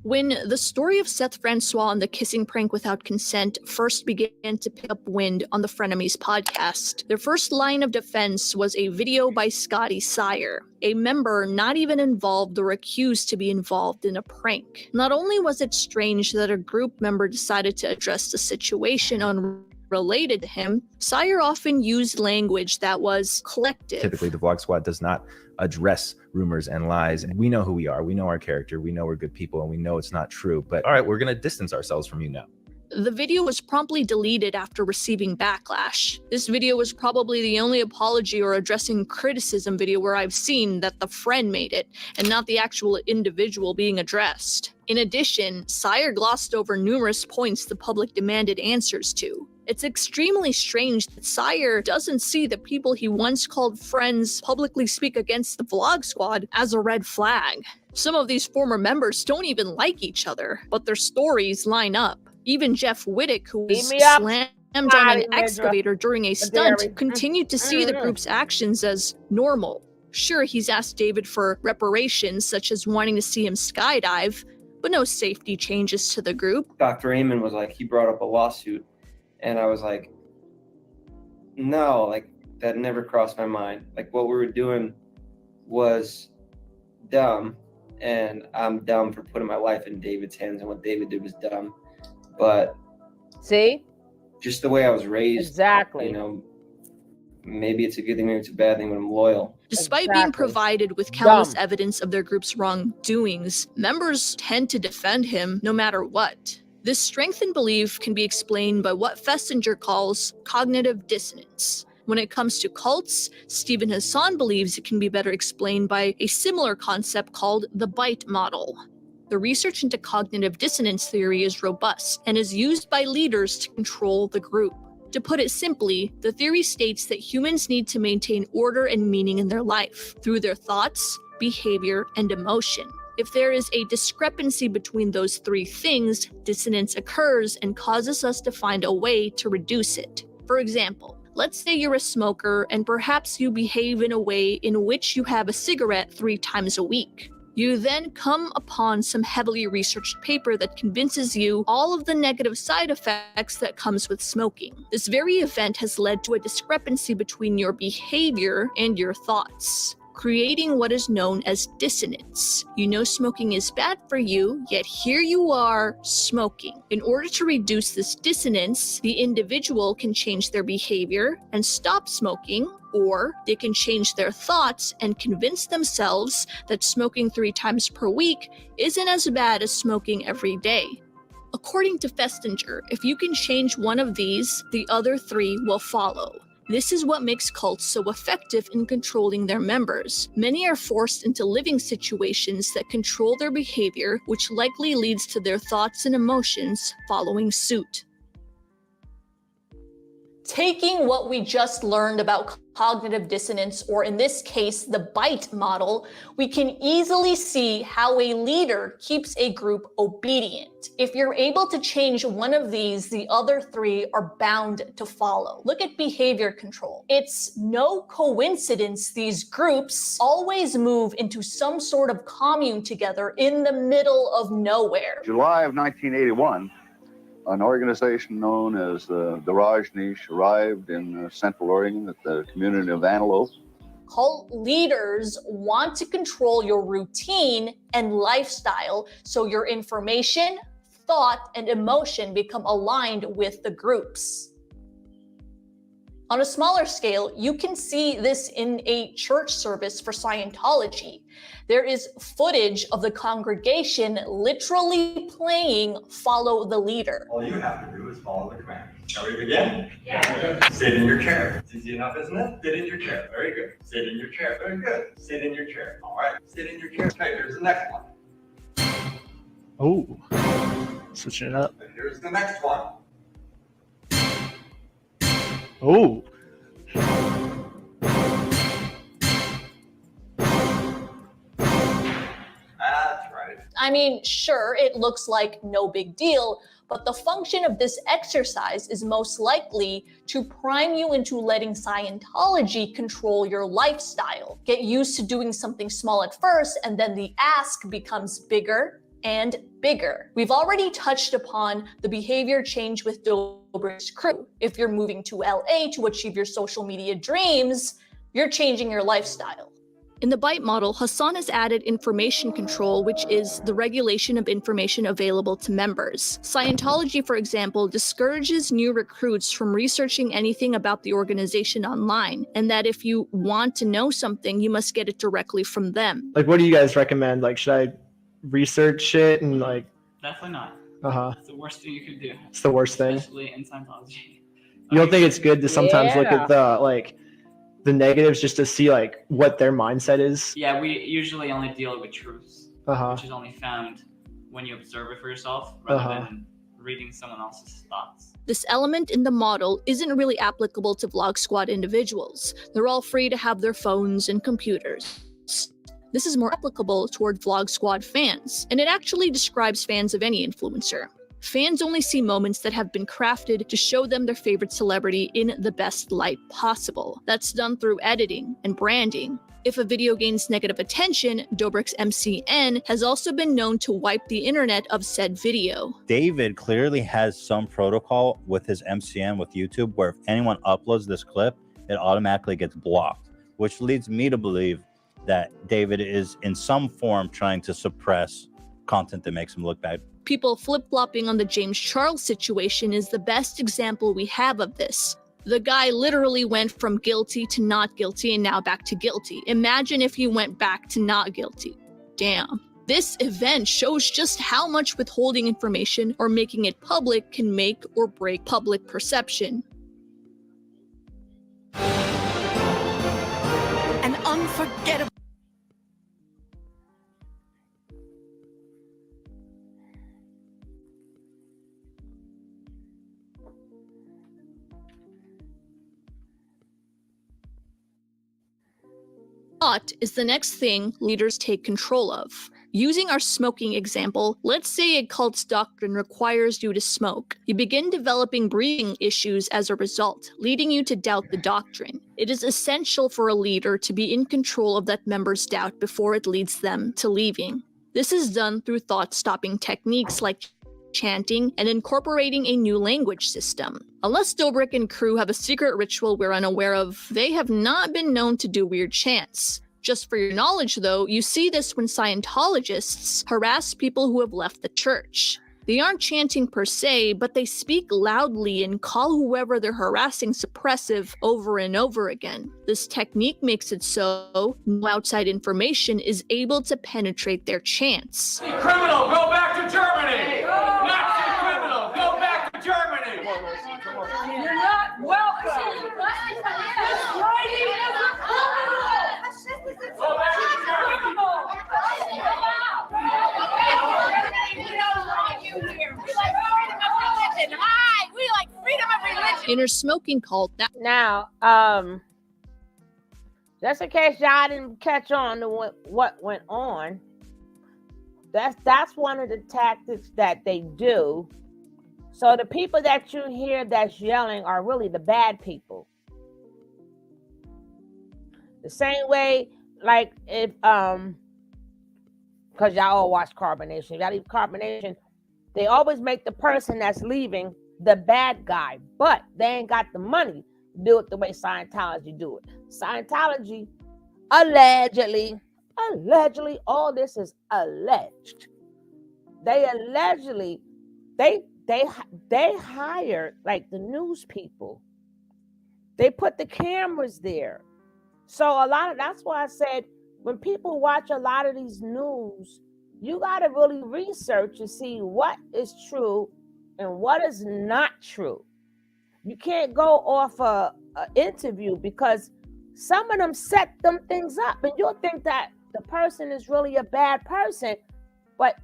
When the story of Seth Francois and the kissing prank without consent first began to pick up wind on the Frenemies podcast, their first line of defense was a video by Scotty Sire, a member not even involved or accused to be involved in a prank. Not only was it strange that a group member decided to address the situation unrelated to him, Sire often used language that was collective. Typically, the Vlog Squad does not address rumors and lies. And we know who we are. We know our character. We know we're good people, and we know it's not true. But all right, we're going to distance ourselves from you now. The video was promptly deleted after receiving backlash. This video was probably the only apology or addressing criticism video where I've seen that the friend made it, and not the actual individual being addressed. In addition, Sire glossed over numerous points the public demanded answers to. It's extremely strange that Sire doesn't see the people he once called friends publicly speak against the Vlog Squad as a red flag. Some of these former members don't even like each other, but their stories line up. Even Jeff Wittick, who was slammed on an excavator during a stunt, continued to see the group's actions as normal. Sure, he's asked David for reparations, such as wanting to see him skydive, but no safety changes to the group. Dr. Amon was like, he brought up a lawsuit, and I was like, no, like that never crossed my mind. Like what we were doing was dumb, and I'm dumb for putting my life in David's hands, and what David did was dumb. But see, just the way I was raised, exactly. You know, maybe it's a good thing, maybe it's a bad thing, but I'm loyal. Despite being provided with countless evidence of their group's wrongdoings, members tend to defend him no matter what. This strengthened belief can be explained by what Festinger calls cognitive dissonance. When it comes to cults, Stephen Hassan believes it can be better explained by a similar concept called the bite model. The research into cognitive dissonance theory is robust and is used by leaders to control the group. To put it simply, the theory states that humans need to maintain order and meaning in their life through their thoughts, behavior, and emotion. If there is a discrepancy between those three things, dissonance occurs and causes us to find a way to reduce it. For example, let's say you're a smoker and perhaps you behave in a way in which you have a cigarette 3 times a week. You then come upon some heavily researched paper that convinces you all of the negative side effects that comes with smoking. This very event has led to a discrepancy between your behavior and your thoughts, creating what is known as dissonance. You know smoking is bad for you, yet here you are smoking. In order to reduce this dissonance, the individual can change their behavior and stop smoking, or they can change their thoughts and convince themselves that smoking 3 times per week isn't as bad as smoking every day. According to Festinger, if you can change one of these, the other 3 will follow. This is what makes cults so effective in controlling their members. Many are forced into living situations that control their behavior, which likely leads to their thoughts and emotions following suit. Taking what we just learned about cognitive dissonance, or in this case, the bite model, we can easily see how a leader keeps a group obedient. If you're able to change one of these, the other 3 are bound to follow. Look at behavior control. It's no coincidence these groups always move into some sort of commune together in the middle of nowhere. July of 1981, an organization known as the Rajneesh arrived in Central Oregon at the community of Antelope. Cult leaders want to control your routine and lifestyle so your information, thought, and emotion become aligned with the groups. On a smaller scale, you can see this in a church service for Scientology. There is footage of the congregation literally playing "Follow the Leader." All you have to do is follow the command. Shall we begin? Yeah. Sit in your chair. It's easy enough, isn't it? Sit in your chair. Very good. Sit in your chair. Very good. Sit in your chair. All right. Sit in your chair. Okay, here's the next one. Oh, switching it up. And here's the next one. Oh. That's right. I mean, sure, it looks like no big deal, but the function of this exercise is most likely to prime you into letting Scientology control your lifestyle. Get used to doing something small at first, and then the ask becomes bigger and bigger. We've already touched upon the behavior change with Dobrik's crew. If you're moving to LA to achieve your social media dreams, you're changing your lifestyle. In the bite model, Hassan has added information control, which is the regulation of information available to members. Scientology, for example, discourages new recruits from researching anything about the organization online, and that if you want to know something, you must get it directly from them. Like, what do you guys recommend? Like, should I research shit and like? Definitely not. It's the worst thing you could do. It's the worst thing. Especially in Scientology. You don't think it's good to sometimes look at the negatives just to see like what their mindset is? Yeah, we usually only deal with truths, Uh-huh. which is only found when you observe it for yourself rather Uh-huh. than reading someone else's thoughts. This element in the model isn't really applicable to Vlog Squad individuals. They're all free to have their phones and computers. This is more applicable toward Vlog Squad fans, and it actually describes fans of any influencer. Fans only see moments that have been crafted to show them their favorite celebrity in the best light possible. That's done through editing and branding. If a video gains negative attention, Dobrik's MCN has also been known to wipe the internet of said video. David clearly has some protocol with his MCN with YouTube where if anyone uploads this clip, it automatically gets blocked, which leads me to believe that David is in some form trying to suppress content that makes him look bad. People flip-flopping on the James Charles situation is the best example we have of this. The guy literally went from guilty to not guilty and now back to guilty. Imagine if he went back to not guilty. Damn. This event shows just how much withholding information or making it public can make or break public perception. An unforgettable. Thought is the next thing leaders take control of. Using our smoking example, let's say a cult's doctrine requires you to smoke. You begin developing breathing issues as a result, leading you to doubt the doctrine. It is essential for a leader to be in control of that member's doubt before it leads them to leaving. This is done through thought-stopping techniques like chanting and incorporating a new language system. Unless Dobrik and crew have a secret ritual we're unaware of, they have not been known to do weird chants. Just for your knowledge though, you see this when Scientologists harass people who have left the church. They aren't chanting per se, but they speak loudly and call whoever they're harassing suppressive over and over again. This technique makes it so no outside information is able to penetrate their chants. Criminal, go back to Germany! Nazi criminal, go back to Germany! You're not welcome. Go back to Germany! We like freedom of religion. In her smoking cult, that Now, just in case y'all didn't catch on to what went on, that's one of the tactics that they do. So the people that you hear that's yelling are really the bad people. The same way, like if because y'all all watch Carbonation, y'all leave Carbonation, they always make the person that's leaving the bad guy, but they ain't got the money to do it the way Scientology do it. Scientology allegedly, all this is alleged. They allegedly, they hired like the news people. They put the cameras there. So that's why I said when people watch a lot of these news, you got to really research and see what is true and what is not true. You can't go off a interview because some of them set them things up and you'll think that the person is really a bad person, but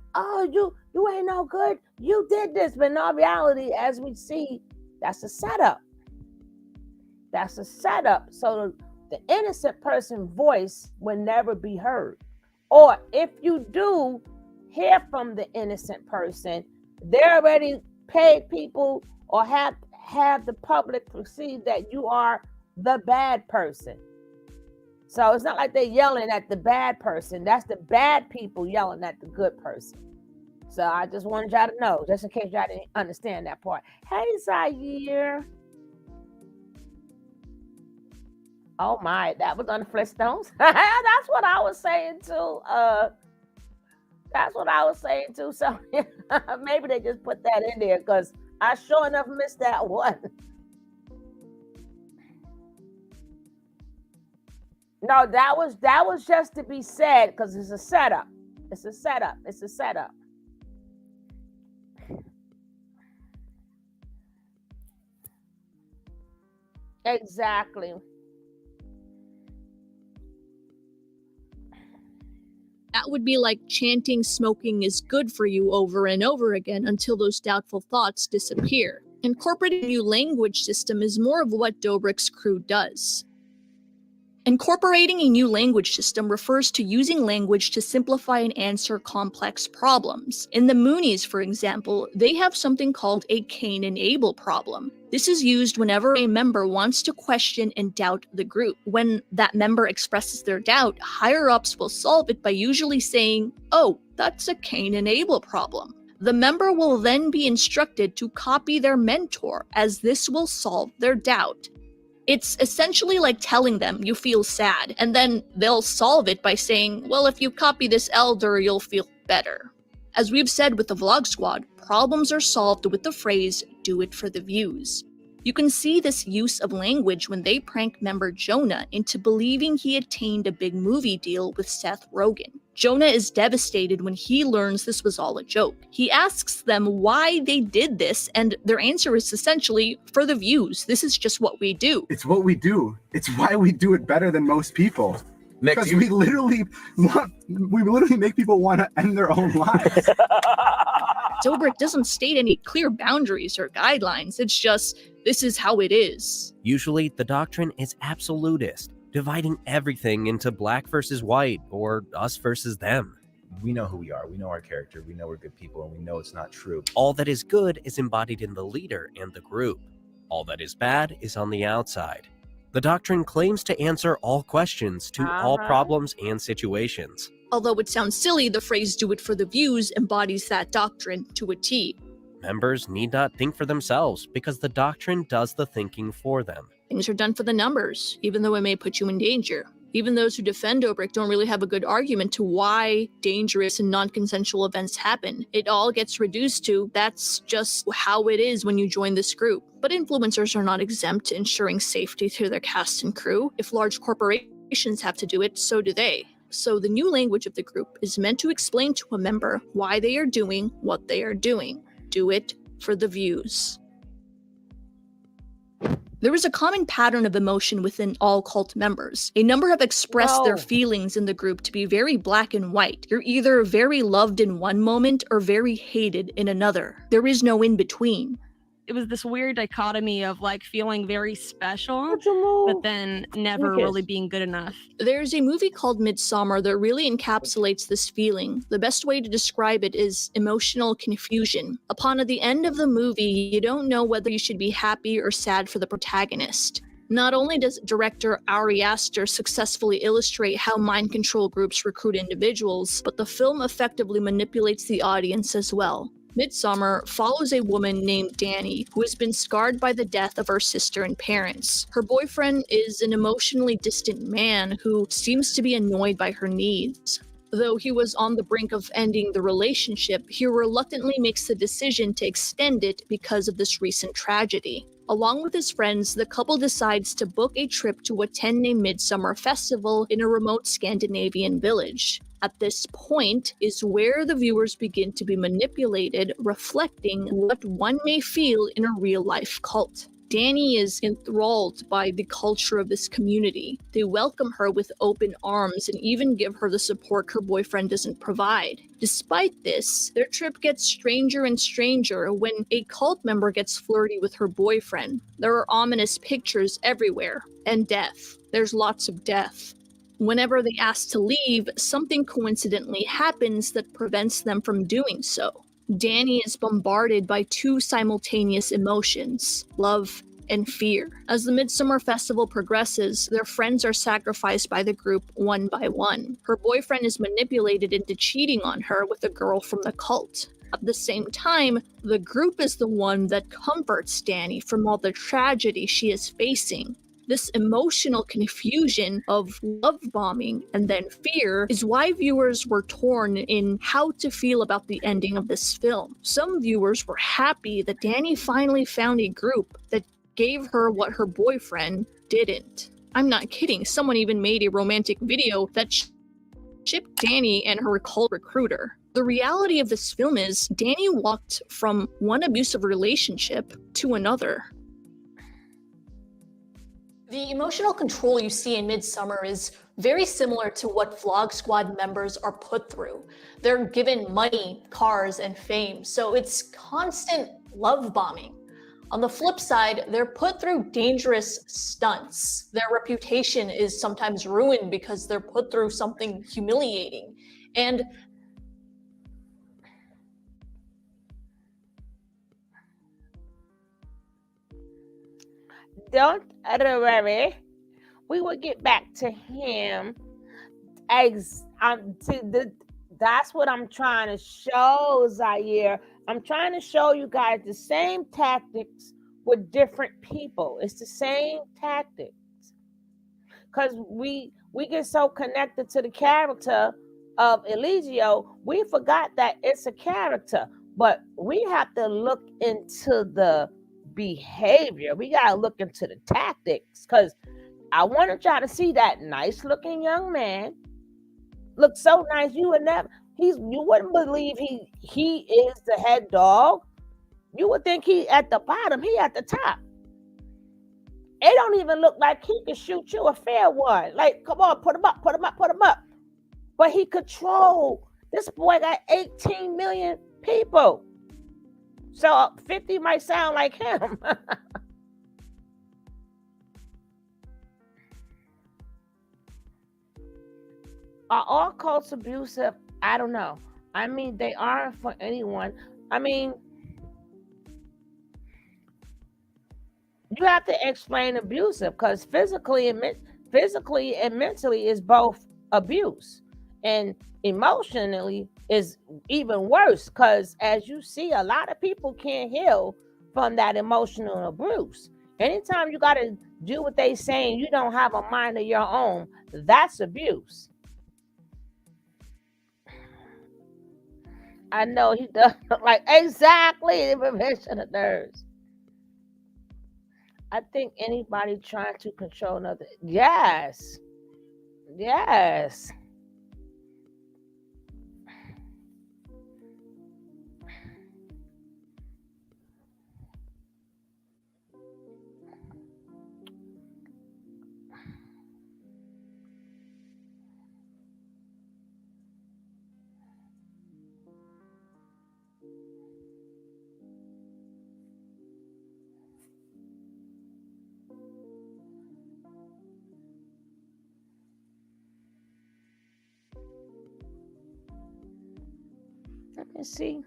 you ain't no good, you did this. But in all reality, as we see, that's a setup. That's a setup. So the innocent person's voice will never be heard. Or if you do hear from the innocent person, they already paid people or have the public perceive that you are the bad person. So it's not like they're yelling at the bad person. That's the bad people yelling at the good person. So I just wanted y'all to know, just in case y'all didn't understand that part. Hey, Zaire. Oh my, that was on the Flintstones. That's what I was saying too. That's what I was saying too. So maybe they just put that in there because I sure enough missed that one. No, that was just to be said because it's a setup. It's a setup. It's a setup. Exactly. That would be like chanting smoking is good for you over and over again until those doubtful thoughts disappear. Incorporating a new language system is more of what Dobrik's crew does. Incorporating a new language system refers to using language to simplify and answer complex problems. In the Moonies, for example, they have something called a Cain and Abel problem. This is used whenever a member wants to question and doubt the group. When that member expresses their doubt, higher-ups will solve it by usually saying, "Oh, that's a Cain and Abel problem." The member will then be instructed to copy their mentor, as this will solve their doubt. It's essentially like telling them you feel sad, and then they'll solve it by saying, well, if you copy this elder, you'll feel better. As we've said with the Vlog Squad, problems are solved with the phrase, "do it for the views." You can see this use of language when they prank member Jonah into believing he attained a big movie deal with Seth Rogen. Jonah is devastated when he learns this was all a joke. He asks them why they did this, and their answer is essentially, "for the views, this is just what we do." It's what we do. It's why we do it better than most people. Because we literally make people want to end their own lives. Dobrik doesn't state any clear boundaries or guidelines. It's just, this is how it is. Usually, the doctrine is absolutist, dividing everything into black versus white, or us versus them. We know who we are, we know our character, we know we're good people, and we know it's not true. All that is good is embodied in the leader and the group. All that is bad is on the outside. The doctrine claims to answer all questions to all problems and situations. Although it sounds silly, the phrase "do it for the views" embodies that doctrine to a T. Members need not think for themselves because the doctrine does the thinking for them. Things are done for the numbers, even though it may put you in danger. Even those who defend Dobrik don't really have a good argument to why dangerous and non-consensual events happen. It all gets reduced to, that's just how it is when you join this group. But influencers are not exempt to ensuring safety to their cast and crew. If large corporations have to do it, so do they. So the new language of the group is meant to explain to a member why they are doing what they are doing. Do it for the views. There is a common pattern of emotion within all cult members. A number have expressed their feelings in the group to be very black and white. You're either very loved in one moment or very hated in another. There is no in between. It was this weird dichotomy of like feeling very special, but then never really being good enough. There's a movie called Midsommar that really encapsulates this feeling. The best way to describe it is emotional confusion. Upon the end of the movie, you don't know whether you should be happy or sad for the protagonist. Not only does director Ari Aster successfully illustrate how mind control groups recruit individuals, but the film effectively manipulates the audience as well. Midsommar follows a woman named Dani, who has been scarred by the death of her sister and parents. Her boyfriend is an emotionally distant man who seems to be annoyed by her needs. Though he was on the brink of ending the relationship, he reluctantly makes the decision to extend it because of this recent tragedy. Along with his friends, the couple decides to book a trip to attend a midsummer festival in a remote Scandinavian village. At this point is where the viewers begin to be manipulated, reflecting what one may feel in a real-life cult. Dani is enthralled by the culture of this community. They welcome her with open arms and even give her the support her boyfriend doesn't provide. Despite this, their trip gets stranger and stranger when a cult member gets flirty with her boyfriend. There are ominous pictures everywhere, and death. There's lots of death. Whenever they ask to leave, something coincidentally happens that prevents them from doing so. Dani is bombarded by two simultaneous emotions, love and fear. As the Midsummer Festival progresses, their friends are sacrificed by the group one by one. Her boyfriend is manipulated into cheating on her with a girl from the cult. At the same time, the group is the one that comforts Dani from all the tragedy she is facing. This emotional confusion of love bombing and then fear is why viewers were torn in how to feel about the ending of this film. Some viewers were happy that Dani finally found a group that gave her what her boyfriend didn't. I'm not kidding, someone even made a romantic video that shipped Dani and her cult recruiter. The reality of this film is Dani walked from one abusive relationship to another. The emotional control you see in Midsommar is very similar to what Vlog Squad members are put through. They're given money, cars, and fame, so it's constant love bombing. On the flip side, they're put through dangerous stunts. Their reputation is sometimes ruined because they're put through something humiliating. And don't worry, we will get back to him. That's what I'm trying to show, Zaire. I'm trying to show you guys the same tactics with different people. It's the same tactics. Because we get so connected to the character of Eligio, we forgot that it's a character. But we have to look into the behavior. We got to look into the tactics. Because I wanted y'all to see that nice looking young man. Look so nice. You wouldn't believe he is the head dog. You would think he at the bottom, he at the top. It don't even look like he can shoot you a fair one. Like, come on, put him up. But he control. This boy got 18 million people. So 50 might sound like him. Are all cults abusive? I don't know. I mean, they aren't for anyone. I mean, you have to explain abusive because physically and mentally is both abuse, and emotionally is even worse because, as you see, a lot of people can't heal from that emotional abuse. Anytime you got to do what they saying, you don't have a mind of your own. That's abuse. I know he does like exactly the prevention of nerves. I think anybody trying to control another. Yes. Yes. Let me see.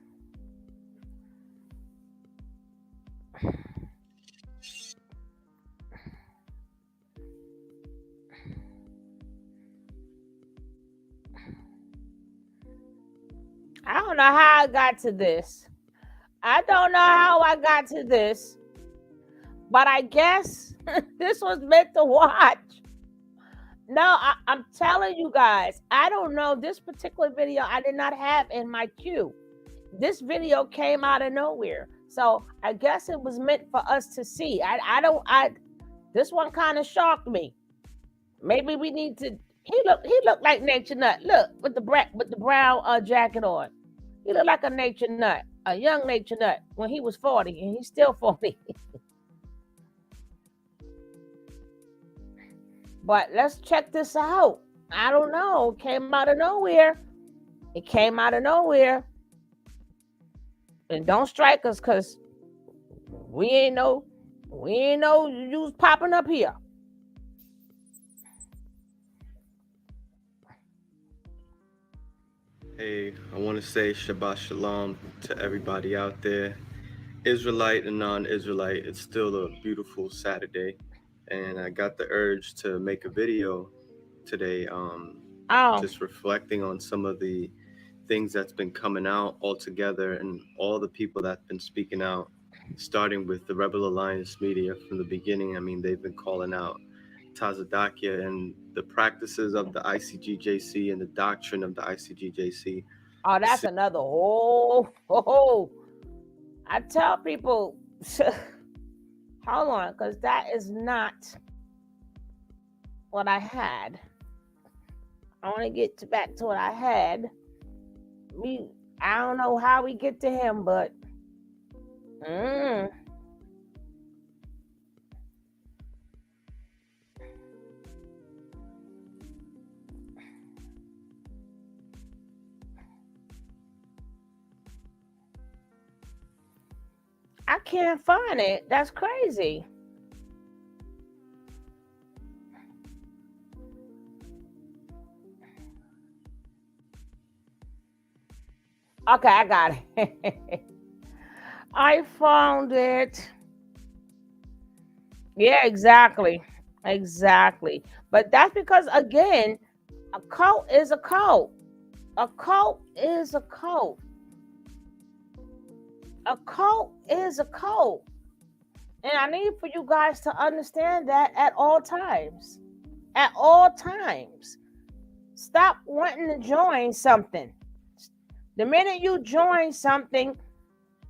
I don't know how I got to this. I don't know how I got to this. But I guess this was meant to watch. No, I'm telling you guys, I don't know. This particular video I did not have in my queue. This video came out of nowhere. So I guess it was meant for us to see. This one kind of shocked me. Maybe we need to. He looked like Nature Nut. Look, with the brown jacket on. He looked like a Nature Nut, a young Nature Nut when he was 40, and he's still 40. But let's check this out. I don't know. It came out of nowhere. It came out of nowhere. And don't strike us because we ain't know you was popping up here. Hey, I want to say Shabbat Shalom to everybody out there. Israelite and non-Israelite, it's still a beautiful Saturday. And I got the urge to make a video today, just reflecting on some of the things that's been coming out all together and all the people that's been speaking out, starting with the Rebel Alliance media from the beginning. I mean, they've been calling out Tazadakia and the practices of the ICGJC and the doctrine of the ICGJC. Oh, that's another. I tell people, hold on, because that is not what I had. I want to get back to what I had. I don't know how we get to him, but I can't find it. That's crazy. Okay, I got it. I found it. Yeah, exactly. Exactly. But that's because, again, a cult is a cult. A cult is a cult. A cult is a cult. And I need for you guys to understand that at all times. At all times. Stop wanting to join something. The minute you join something,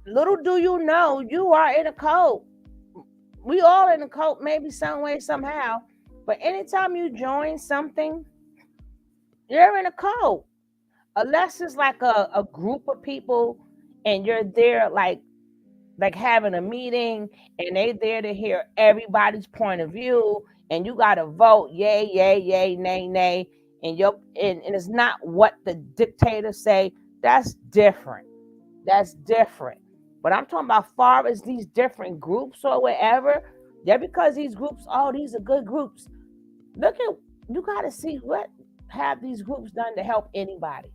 little do you know you are in a cult. We all in a cult, maybe some way, somehow. But anytime you join something, you're in a cult. Unless it's like a group of people and you're there like having a meeting and they there to hear everybody's point of view and you gotta vote yay, yay, yay, nay, nay, and it's not what the dictators say. That's different. That's different. But I'm talking about far as these different groups or whatever. Yeah, because these groups, oh, these are good groups. Look at, you gotta see what have these groups done to help anybody.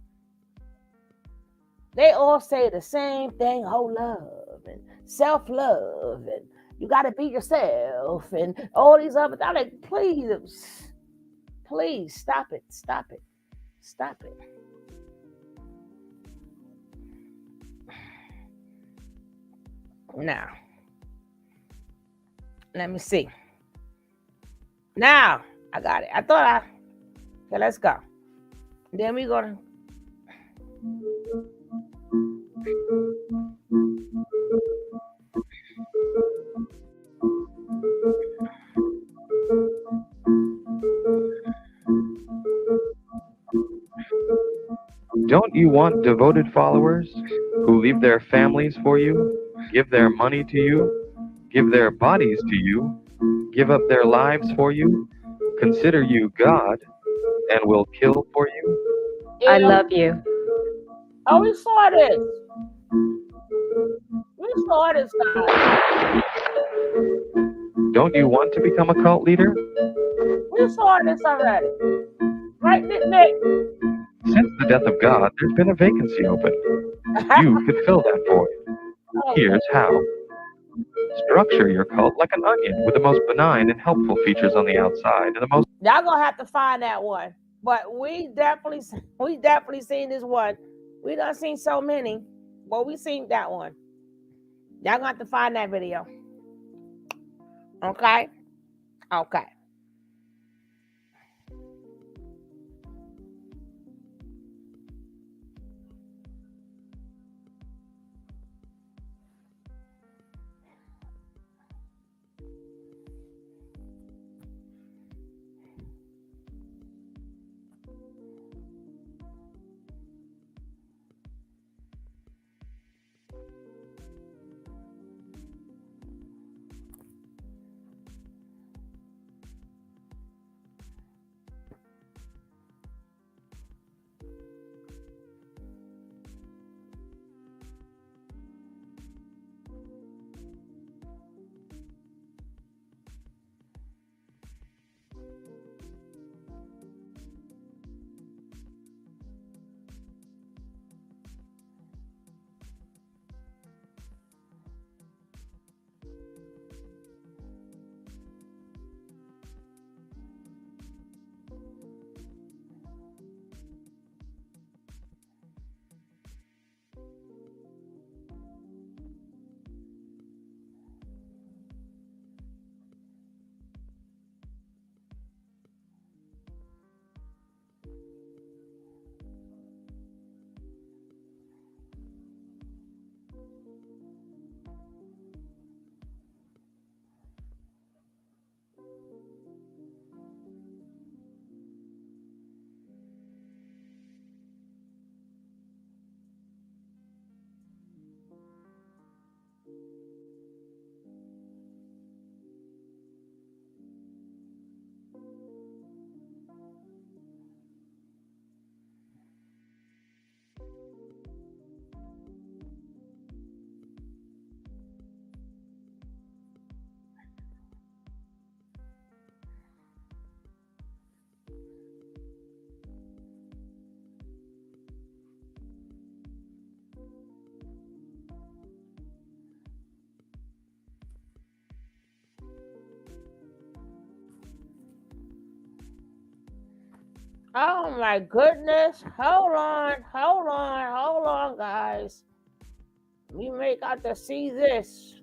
They all say the same thing, oh, love and self-love and you got to be yourself and all these other things. I'm like, please stop it. Stop it. Stop it. Now, let me see. Now, I got it. Okay, let's go. Then we go to... Don't you want devoted followers who leave their families for you, give their money to you, give their bodies to you, give up their lives for you, consider you God, and will kill for you? I love you. Oh, we saw this. We saw this, guys. Don't you want to become a cult leader? We saw this already. Right, Nick? Since the death of God, there's been a vacancy open. You could fill that void. Here's how. Structure your cult like an onion with the most benign and helpful features on the outside and the most... Y'all gonna have to find that one. But we definitely seen this one. We done seen so many, but we seen that one. Y'all gonna have to find that video. Okay? Okay. Oh my goodness. Hold on, guys. We may got to see this.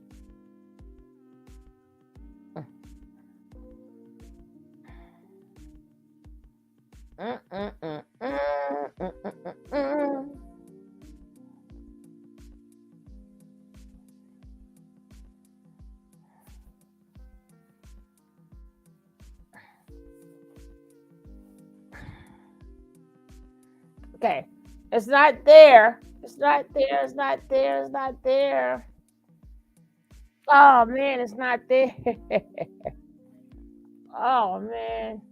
Okay. It's not there. It's not there. It's not there. It's not there. Oh man, it's not there. Oh man.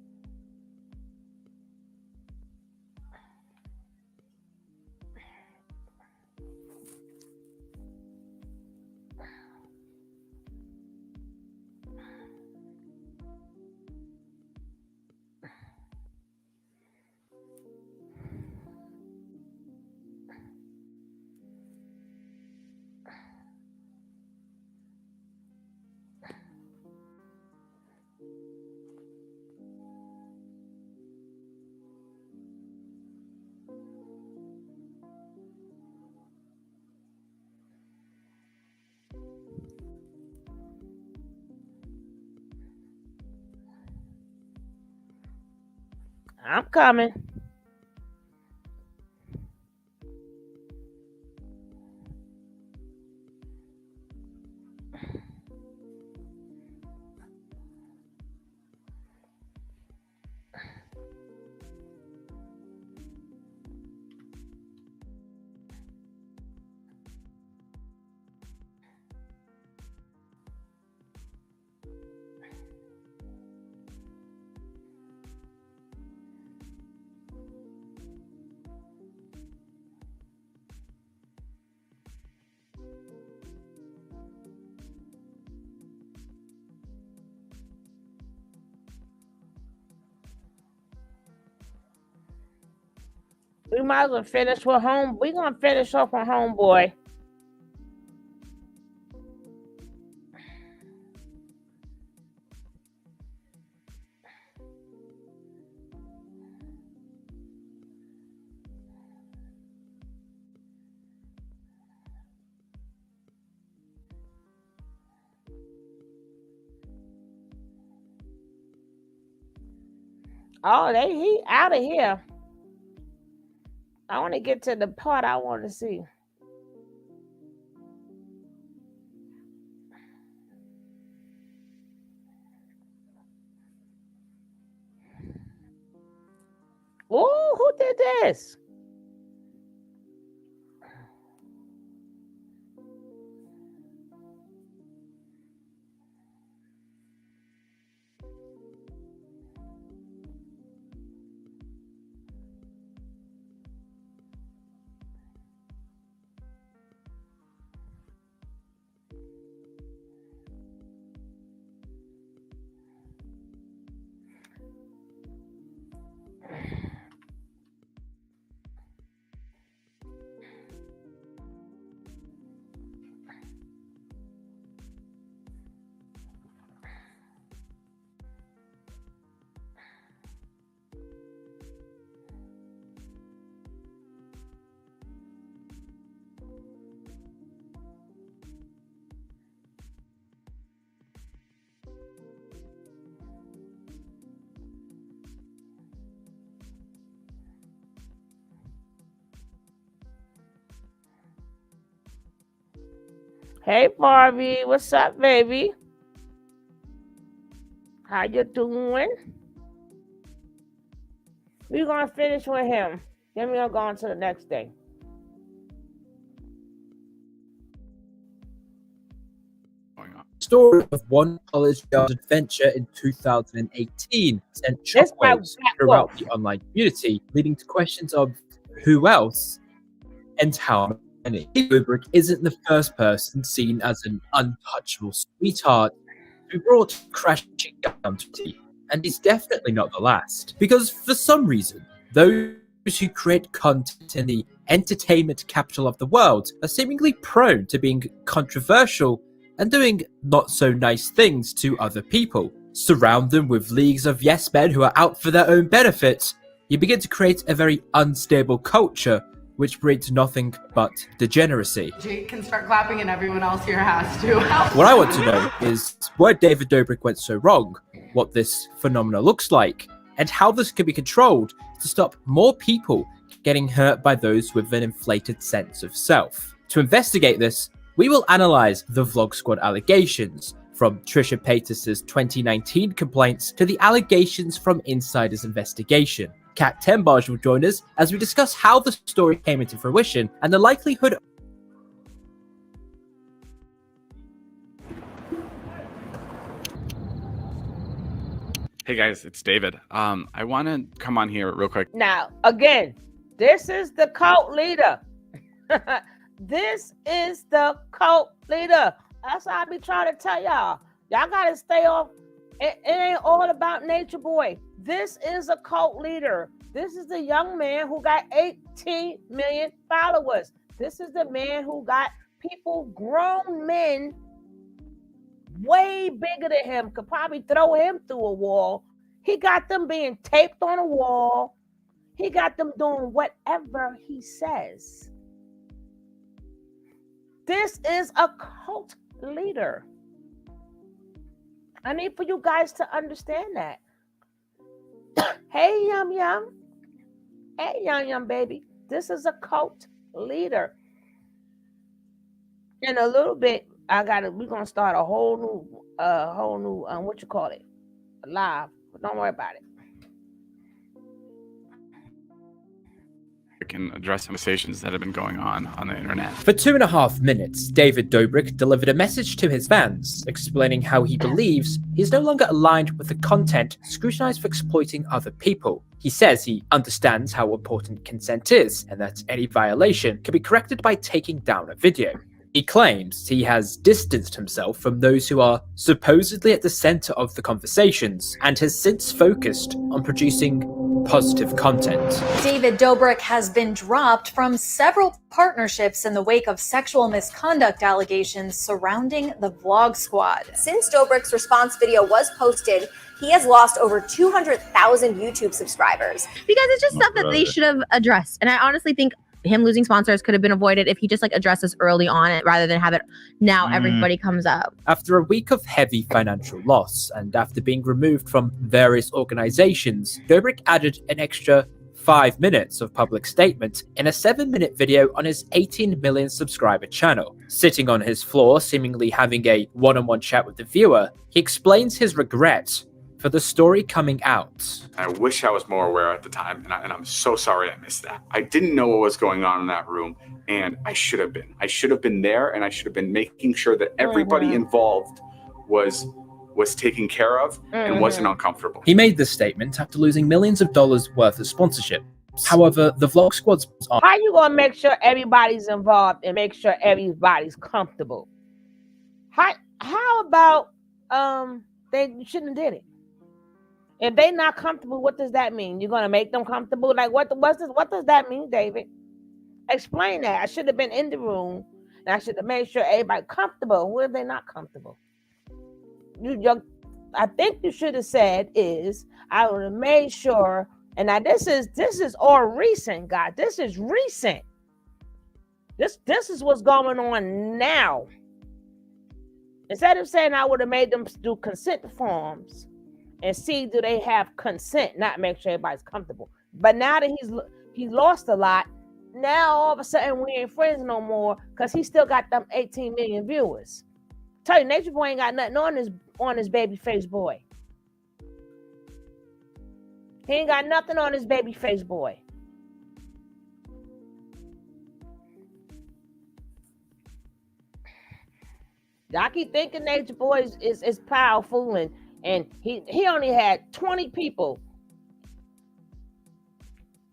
I'm coming. We might as well finish with home. We're gonna finish off with homeboy. Oh, he out of here. I want to get to the part I want to see. Oh, who did this? Hey, Barbie, what's up, baby? How you doing? We're gonna finish with him. Then we're gonna go on to the next thing. Story of one college girl's adventure in 2018 sent shockwaves throughout the online community, leading to questions of who else and how many. Dobrik isn't the first person seen as an untouchable sweetheart who brought crashing down to tea, and he's definitely not the last. Because for some reason, those who create content in the entertainment capital of the world are seemingly prone to being controversial and doing not so nice things to other people. Surround them with leagues of yes men who are out for their own benefit, you begin to create a very unstable culture which breeds nothing but degeneracy. Jake can start clapping and everyone else here has to. What I want to know is where David Dobrik went so wrong, what this phenomena looks like, and how this can be controlled to stop more people getting hurt by those with an inflated sense of self. To investigate this, we will analyze the Vlog Squad allegations, from Trisha Paytas' 2019 complaints to the allegations from Insider's investigation. Kat Tembaj will join us as we discuss how the story came into fruition and the likelihood. Hey guys, it's David. I want to come on here real quick. Now, again, this is the cult leader. This is the cult leader. That's how I be trying to tell y'all. Y'all got to stay off. It ain't all about Nature Boy. This is a cult leader. This is the young man who got 18 million followers. This is the man who got people, grown men, way bigger than him, could probably throw him through a wall. He got them being taped on a wall. He got them doing whatever he says. This is a cult leader. I need for you guys to understand that. Hey, Yum Yum. Hey, Yum Yum, baby. This is a cult leader. In a little bit, we're gonna start a whole new what you call it? Live. But don't worry about it. Can address conversations that have been going on the internet. For 2.5 minutes, David Dobrik delivered a message to his fans, explaining how he believes he's no longer aligned with the content scrutinized for exploiting other people. He says he understands how important consent is, and that any violation can be corrected by taking down a video. He claims he has distanced himself from those who are supposedly at the center of the conversations, and has since focused on producing positive content. David Dobrik has been dropped from several partnerships in the wake of sexual misconduct allegations surrounding the Vlog Squad. Since Dobrik's response video was posted, he has lost over 200,000 YouTube subscribers. Because it's just stuff that they should have addressed. And I honestly think him losing sponsors could have been avoided if he just addresses early on it rather than have it now everybody comes up. After a week of heavy financial loss and after being removed from various organizations, Dobrik added an extra 5 minutes of public statement in a 7-minute video on his 18 million subscriber channel. Sitting on his floor, seemingly having a one-on-one chat with the viewer, he explains his regret for the story coming out. I wish I was more aware at the time, and I'm so sorry I missed that. I didn't know what was going on in that room, and I should have been. I should have been there, and I should have been making sure that everybody involved was taken care of and wasn't uncomfortable. He made this statement after losing millions of dollars worth of sponsorship. However, the Vlog Squad's how you gonna make sure everybody's involved and make sure everybody's comfortable? How about they shouldn't have did it? If they not comfortable, what does that mean? You're gonna make them comfortable? What does that mean, David? Explain that. I should have been in the room and I should have made sure everybody comfortable. What if they not comfortable? I think you should have said is I would have made sure. And now this is all recent, guys. This is recent. This is what's going on now. Instead of saying I would have made them do consent forms and see do they have consent, not make sure everybody's comfortable. But now that he lost a lot, now all of a sudden we ain't friends no more because he still got them 18 million viewers. Tell you, Nature Boy ain't got nothing on his baby face boy. He ain't got nothing on his baby face boy. Y'all keep thinking Nature Boy is powerful and he only had 20 people.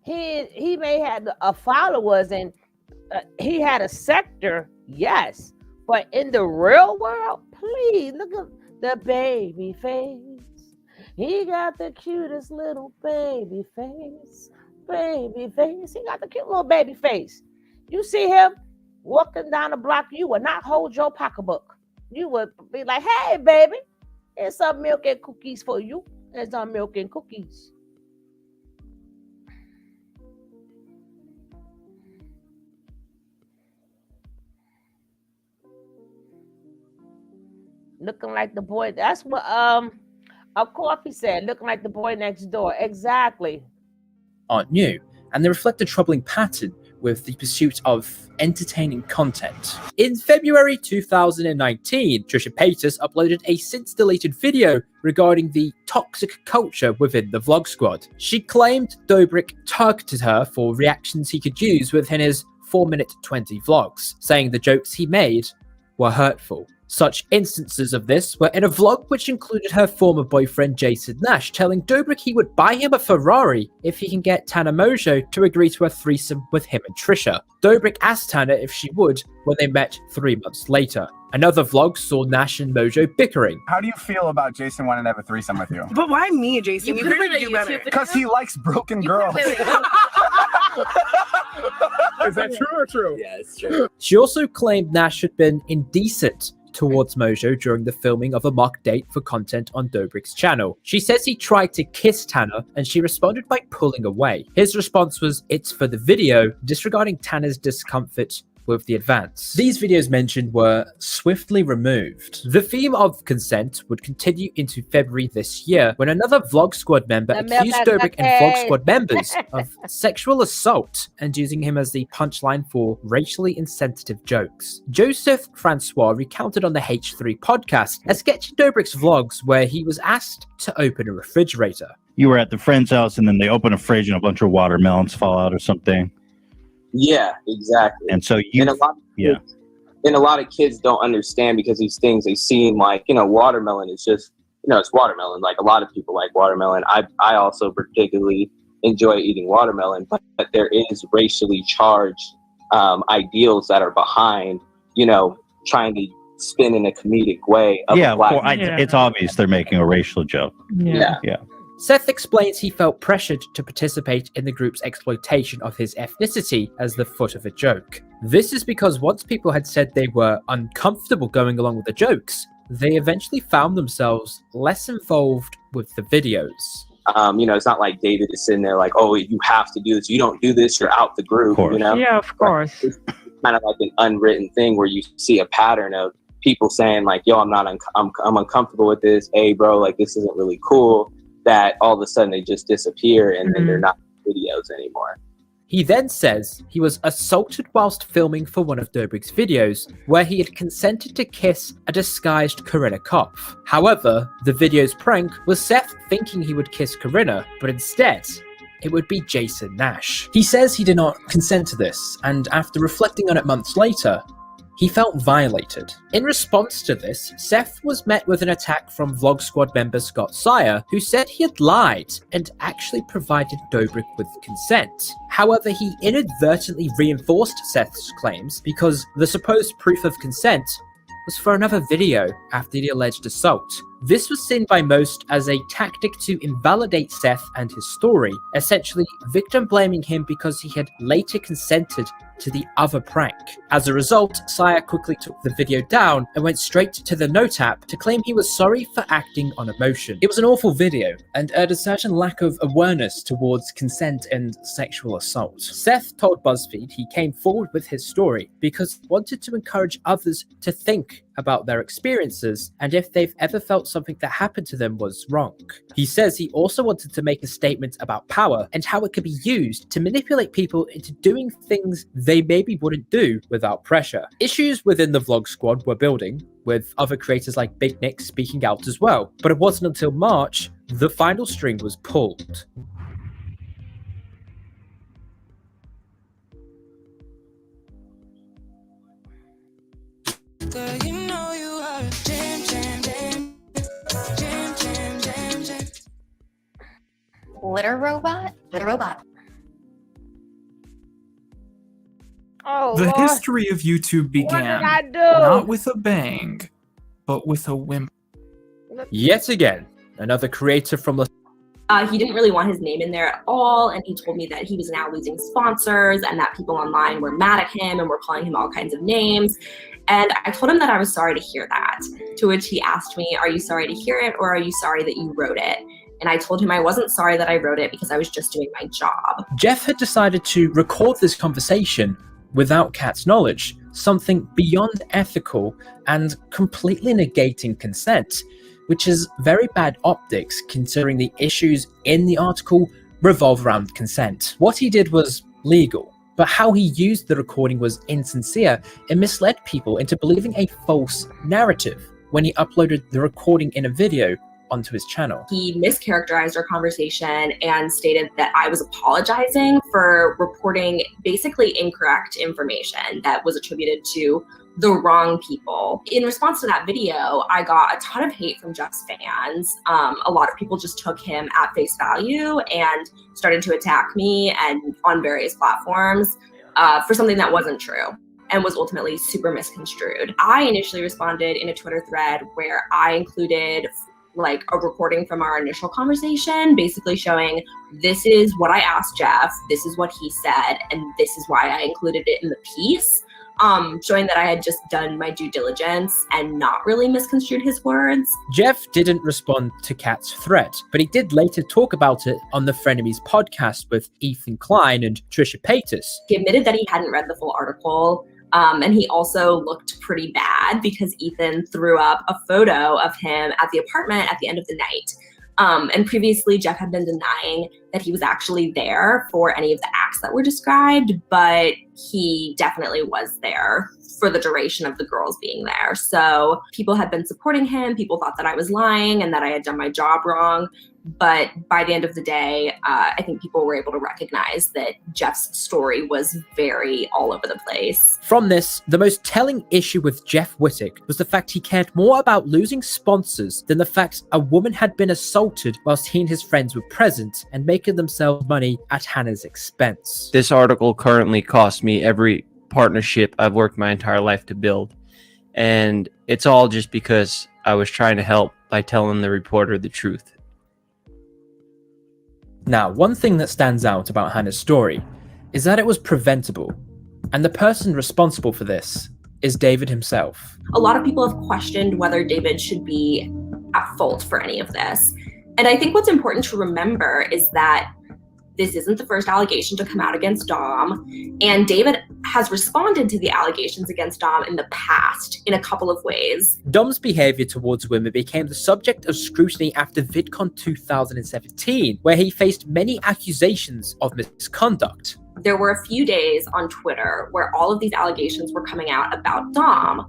He may have followers and he had a sector, yes, but in the real world, please look at the baby face. He got the cutest little baby face. Baby face. He got the cute little baby face. You see him walking down the block, you would not hold your pocketbook. You would be like, hey, baby, here's some milk and cookies for you. There's some milk and cookies. Looking like the boy. That's what Coffee said. Looking like the boy next door. Exactly. Aren't new, and they reflect a troubling pattern with the pursuit of entertaining content. In February 2019, Trisha Paytas uploaded a since-deleted video regarding the toxic culture within the Vlog Squad. She claimed Dobrik targeted her for reactions he could use within his 4-minute 20 vlogs, saying the jokes he made were hurtful. Such instances of this were in a vlog which included her former boyfriend Jason Nash telling Dobrik he would buy him a Ferrari if he can get Tana Mojo to agree to a threesome with him and Trisha. Dobrik asked Tana if she would when they met 3 months later. Another vlog saw Nash and Mojo bickering. How do you feel about Jason wanting to have a threesome with you? But why me, Jason? You could have do better. Because he likes broken girls. Is that true or true? Yeah, it's true. She also claimed Nash had been indecent towards Mojo during the filming of a mock date for content on Dobrik's channel. She says he tried to kiss Tana and she responded by pulling away. His response was, "It's for the video," disregarding Tana's discomfort with the advance. These videos mentioned were swiftly removed. The theme of consent would continue into February this year when another Vlog Squad member accused Dobrik and Vlog Squad members of sexual assault and using him as the punchline for racially insensitive jokes. Joseph Francois recounted on the H3 podcast a sketch in Dobrik's vlogs where he was asked to open a refrigerator. You were at the friend's house and then they open a fridge and a bunch of watermelons fall out or something. Yeah, exactly. And so you, and a lot of kids don't understand because these things they seem like, watermelon is just, it's watermelon. Like a lot of people like watermelon. I also particularly enjoy eating watermelon, but there is racially charged ideals that are behind, trying to spin in a comedic way. It's obvious they're making a racial joke. Yeah. Seth explains he felt pressured to participate in the group's exploitation of his ethnicity as the foot of a joke. This is because once people had said they were uncomfortable going along with the jokes, they eventually found themselves less involved with the videos. It's not like David is sitting there like, oh, you have to do this. You don't do this, you're out the group, Yeah, of course. It's kind of like an unwritten thing where you see a pattern of people saying like, yo, I'm uncomfortable with this. Hey, bro, like this isn't really cool. That all of a sudden they just disappear and then they're not videos anymore. He then says he was assaulted whilst filming for one of Dobrik's videos, where he had consented to kiss a disguised Corinna Kopf. However, the video's prank was Seth thinking he would kiss Corinna, but instead, it would be Jason Nash. He says he did not consent to this, and after reflecting on it months later, he felt violated. In response to this, Seth was met with an attack from Vlog Squad member Scott Sire, who said he had lied and actually provided Dobrik with consent. However, he inadvertently reinforced Seth's claims because the supposed proof of consent was for another video after the alleged assault. This was seen by most as a tactic to invalidate Seth and his story, essentially victim blaming him because he had later consented to the other prank. As a result, Sire quickly took the video down and went straight to the Note app to claim he was sorry for acting on emotion. It was an awful video and had a certain lack of awareness towards consent and sexual assault. Seth told BuzzFeed he came forward with his story because he wanted to encourage others to think about their experiences and if they've ever felt something that happened to them was wrong. He says he also wanted to make a statement about power and how it could be used to manipulate people into doing things they maybe wouldn't do without pressure. Issues within the Vlog Squad were building, with other creators like Big Nick speaking out as well, but it wasn't until March the final string was pulled. Litter robot? Litter robot. Oh, The Lord. history of YouTube began I do? not with a bang, but with a whimper. Yet again, another creator from the He didn't really want his name in there at all, and he told me that he was now losing sponsors and that people online were mad at him and were calling him all kinds of names. And I told him that I was sorry to hear that, to which he asked me, are you sorry to hear it or are you sorry that you wrote it? And I told him I wasn't sorry that I wrote it because I was just doing my job. Jeff had decided to record this conversation without Kat's knowledge, something beyond ethical and completely negating consent, which is very bad optics considering the issues in the article revolve around consent. What he did was legal, but how he used the recording was insincere and misled people into believing a false narrative when he uploaded the recording in a video onto his channel. He mischaracterized our conversation and stated that I was apologizing for reporting basically incorrect information that was attributed to the wrong people. In response to that video, I got a ton of hate from Jeff's fans. A lot of people just took him at face value and started to attack me and on various platforms for something that wasn't true and was ultimately super misconstrued. I initially responded in a Twitter thread where I included like a recording from our initial conversation, basically showing this is what I asked Jeff, this is what he said, and this is why I included it in the piece, showing that I had just done my due diligence and not really misconstrued his words. Jeff didn't respond to Kat's threat, but he did later talk about it on the Frenemies podcast with Ethan Klein and Trisha Paytas. He admitted that he hadn't read the full article. And he also looked pretty bad because Ethan threw up a photo of him at the apartment at the end of the night. And previously, Jeff had been denying that he was actually there for any of the acts that were described, but he definitely was there for the duration of the girls being there. So people had been supporting him. People thought that I was lying and that I had done my job wrong. But by the end of the day, I think people were able to recognize that Jeff's story was very all over the place. From this, the most telling issue with Jeff Wittek was the fact he cared more about losing sponsors than the fact a woman had been assaulted whilst he and his friends were present and making themselves money at Hannah's expense. This article currently cost me every partnership I've worked my entire life to build. And it's all just because I was trying to help by telling the reporter the truth. Now, one thing that stands out about Hannah's story is that it was preventable, and the person responsible for this is David himself. A lot of people have questioned whether David should be at fault for any of this. And I think what's important to remember is that this isn't the first allegation to come out against Dom, and David has responded to the allegations against Dom in the past in a couple of ways. Dom's behavior towards women became the subject of scrutiny after VidCon 2017, where he faced many accusations of misconduct. There were a few days on Twitter where all of these allegations were coming out about Dom.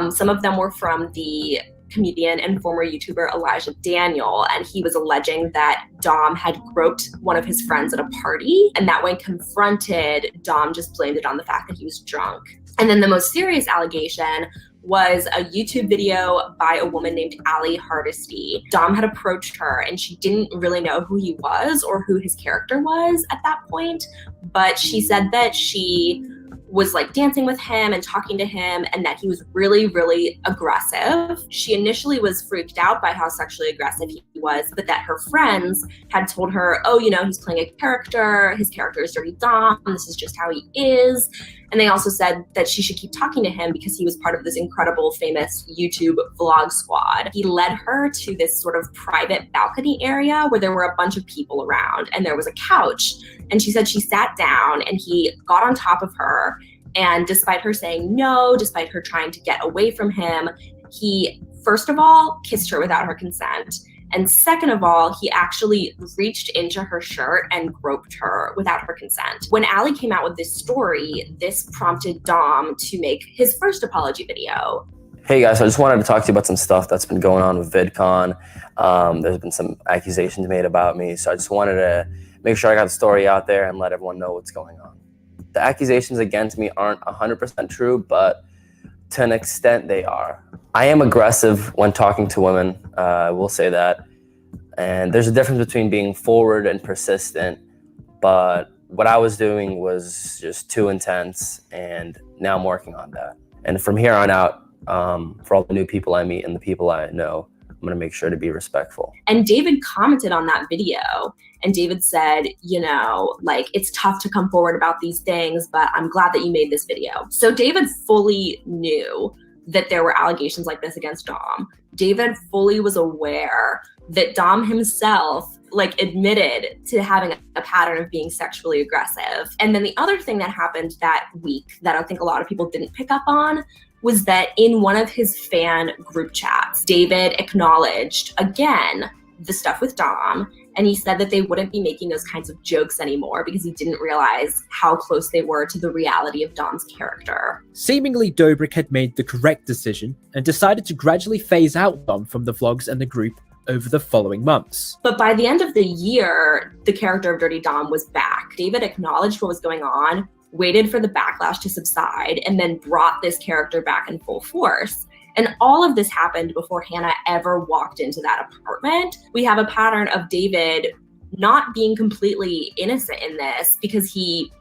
Some of them were from the comedian and former YouTuber Elijah Daniel, and he was alleging that Dom had groped one of his friends at a party, and that when confronted, Dom just blamed it on the fact that he was drunk. And then the most serious allegation was a YouTube video by a woman named Ali Hardesty. Dom had approached her and she didn't really know who he was or who his character was at that point, but she said that she was like dancing with him and talking to him and that he was really, really aggressive. She initially was freaked out by how sexually aggressive he was, but that her friends had told her, oh, you know, he's playing a character, his character is Dirty Dom, this is just how he is. And they also said that she should keep talking to him because he was part of this incredible, famous YouTube vlog squad. He led her to this sort of private balcony area where there were a bunch of people around and there was a couch. And she said she sat down and he got on top of her. And despite her saying no, despite her trying to get away from him, he, first of all, kissed her without her consent. And second of all, he actually reached into her shirt and groped her without her consent. When Ali came out with this story, this prompted Dom to make his first apology video. Hey guys, so I just wanted to talk to you about some stuff that's been going on with VidCon. There's been some accusations made about me, so I just wanted to make sure I got the story out there and let everyone know what's going on. The accusations against me aren't 100% true, but to an extent they are. I am aggressive when talking to women, I will say that. And there's a difference between being forward and persistent, but what I was doing was just too intense, and now I'm working on that. And from here on out, for all the new people I meet and the people I know, I'm gonna make sure to be respectful. And David commented on that video, and David said, you know, like, it's tough to come forward about these things, but I'm glad that you made this video. So David fully knew that there were allegations like this against Dom. David fully was aware that Dom himself like admitted to having a pattern of being sexually aggressive. And then the other thing that happened that week that I think a lot of people didn't pick up on was that in one of his fan group chats, David acknowledged again the stuff with Dom, and he said that they wouldn't be making those kinds of jokes anymore because he didn't realize how close they were to the reality of Dom's character. Seemingly, Dobrik had made the correct decision and decided to gradually phase out Dom from the vlogs and the group over the following months. But by the end of the year, the character of Dirty Dom was back. David acknowledged what was going on, waited for the backlash to subside, and then brought this character back in full force. And all of this happened before Hannah ever walked into that apartment. We have a pattern of David not being completely innocent in this because he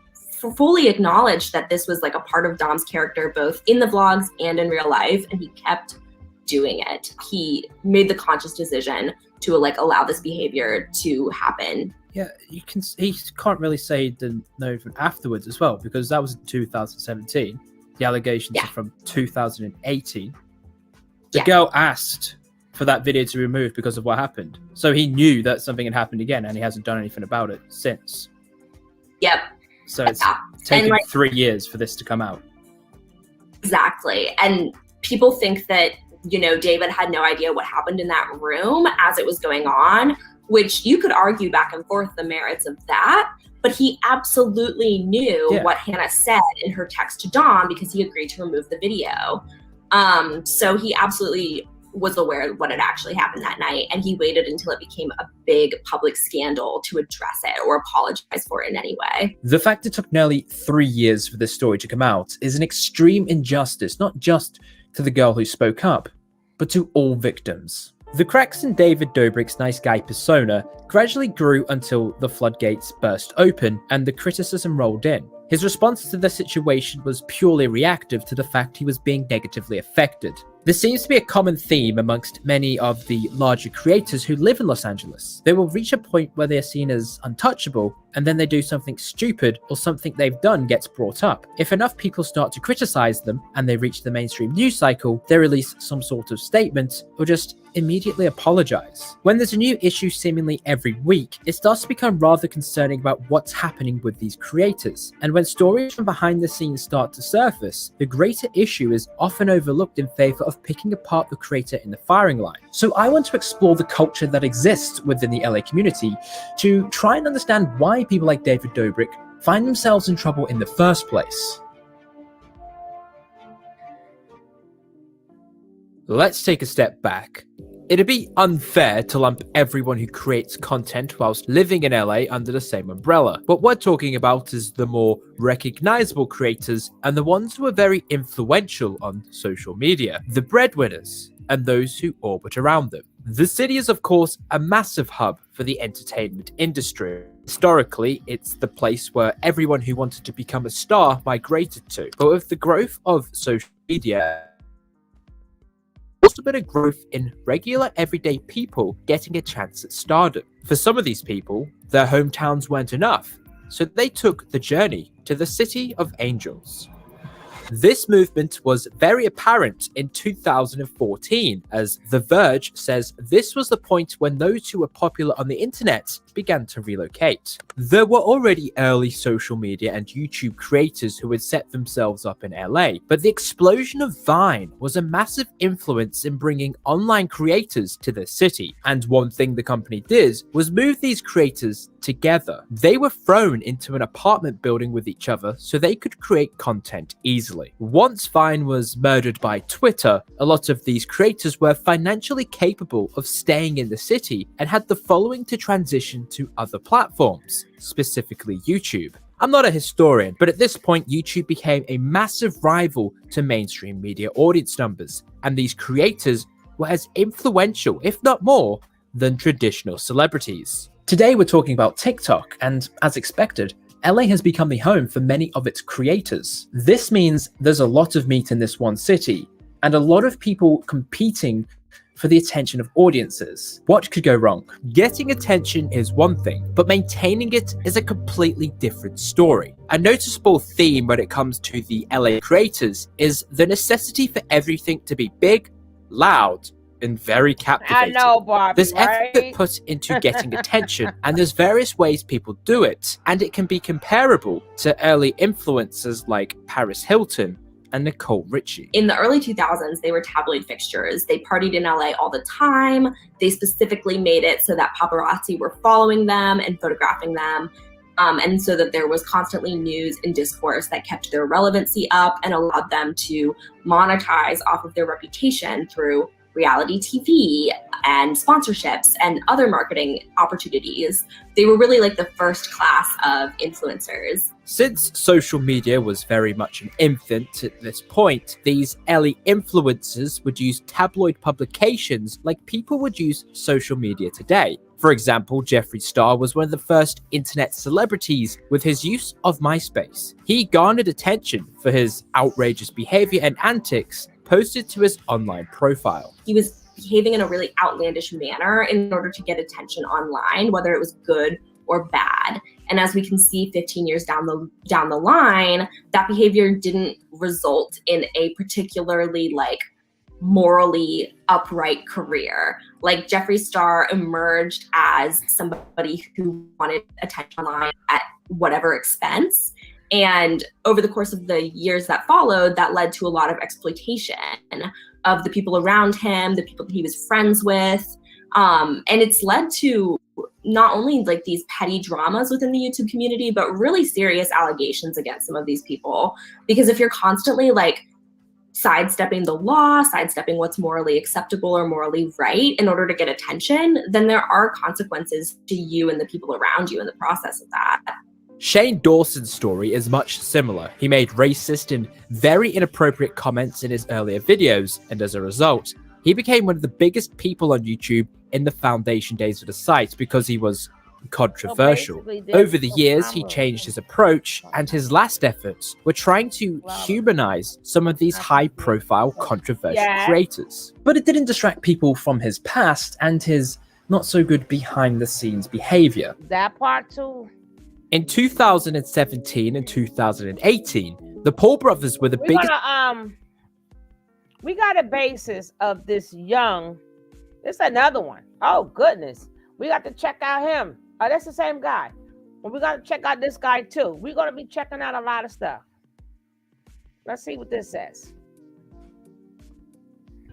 fully acknowledged that this was like a part of Dom's character, both in the vlogs and in real life, and he kept doing it. He made the conscious decision to like allow this behavior to happen. Yeah, he can't really say the no afterwards as well, because that was in 2017. The allegations are from 2018. The girl asked for that video to be removed because of what happened. So he knew that something had happened again, and he hasn't done anything about it since. Yep. So it's taken 3 years for this to come out. Exactly. And people think that, you know, David had no idea what happened in that room as it was going on, which you could argue back and forth the merits of that. But he absolutely knew what Hannah said in her text to Dom because he agreed to remove the video. So he absolutely was aware of what had actually happened that night, and he waited until it became a big public scandal to address it or apologize for it in any way. The fact it took nearly 3 years for this story to come out is an extreme injustice, not just to the girl who spoke up, but to all victims. The cracks in David Dobrik's nice guy persona gradually grew until the floodgates burst open and the criticism rolled in. His response to the situation was purely reactive to the fact he was being negatively affected. This seems to be a common theme amongst many of the larger creators who live in Los Angeles. They will reach a point where they are seen as untouchable, and then they do something stupid or something they've done gets brought up. If enough people start to criticize them and they reach the mainstream news cycle, they release some sort of statement or just immediately apologize. When there's a new issue seemingly every week, it starts to become rather concerning about what's happening with these creators. And when stories from behind the scenes start to surface, the greater issue is often overlooked in favor of picking apart the creator in the firing line. So I want to explore the culture that exists within the LA community to try and understand why people like David Dobrik find themselves in trouble in the first place. Let's take a step back. It'd be unfair to lump everyone who creates content whilst living in LA under the same umbrella. What we're talking about is the more recognizable creators and the ones who are very influential on social media, the breadwinners, and those who orbit around them. The city is, of course, a massive hub for the entertainment industry. Historically, it's the place where everyone who wanted to become a star migrated to. But with the growth of social media, also been a growth in regular everyday people getting a chance at stardom. For some of these people, their hometowns weren't enough, so they took the journey to the City of Angels. This movement was very apparent in 2014, as The Verge says this was the point when those who were popular on the internet began to relocate. There were already early social media and YouTube creators who had set themselves up in LA, but the explosion of Vine was a massive influence in bringing online creators to the city. And one thing the company did was move these creators together. They were thrown into an apartment building with each other so they could create content easily. Once Vine was murdered by Twitter, a lot of these creators were financially capable of staying in the city and had the following to transition to other platforms, specifically YouTube. I'm not a historian, but at this point YouTube became a massive rival to mainstream media audience numbers, and these creators were as influential, if not more, than traditional celebrities. Today we're talking about TikTok, and as expected, LA has become the home for many of its creators. This means there's a lot of meat in this one city, and a lot of people competing for the attention of audiences. What could go wrong? Getting attention is one thing, but maintaining it is a completely different story. A noticeable theme when it comes to the LA creators is the necessity for everything to be big, loud, been very I captivating. know, Barbie, There's right? effort put into getting attention, and there's various ways people do it, and it can be comparable to early influencers like Paris Hilton and Nicole Richie. In the early 2000s, they were tabloid fixtures. They partied in LA all the time. They specifically made it so that paparazzi were following them and photographing them. And so that there was constantly news and discourse that kept their relevancy up and allowed them to monetize off of their reputation through reality TV and sponsorships and other marketing opportunities. They were really like the first class of influencers. Since social media was very much an infant at this point, these early influencers would use tabloid publications like people would use social media today. For example, Jeffree Star was one of the first internet celebrities with his use of MySpace. He garnered attention for his outrageous behavior and antics posted to his online profile. He was behaving in a really outlandish manner in order to get attention online, whether it was good or bad. And as we can see 15 years down the line, that behavior didn't result in a particularly morally upright career. Like Jeffree Star emerged as somebody who wanted attention online at whatever expense. And over the course of the years that followed, that led to a lot of exploitation of the people around him, the people that he was friends with. And it's led to not only these petty dramas within the YouTube community, but really serious allegations against some of these people. Because if you're constantly sidestepping the law, sidestepping what's morally acceptable or morally right in order to get attention, then there are consequences to you and the people around you in the process of that. Shane Dawson's story is much similar. He made racist and very inappropriate comments in his earlier videos, and as a result, he became one of the biggest people on YouTube in the foundation days of the site because he was controversial. Over the years, he changed his approach, and his last efforts were trying to humanize some of these high-profile, controversial creators. But it didn't distract people from his past and his not-so-good behind-the-scenes behavior. That part too. In 2017 and 2018, the Paul brothers were the biggest. We got a basis of this young. This is another one. Oh goodness, we got to check out him. Oh, that's the same guy. Well, we got to check out this guy too. We're gonna be checking out a lot of stuff. Let's see what this says.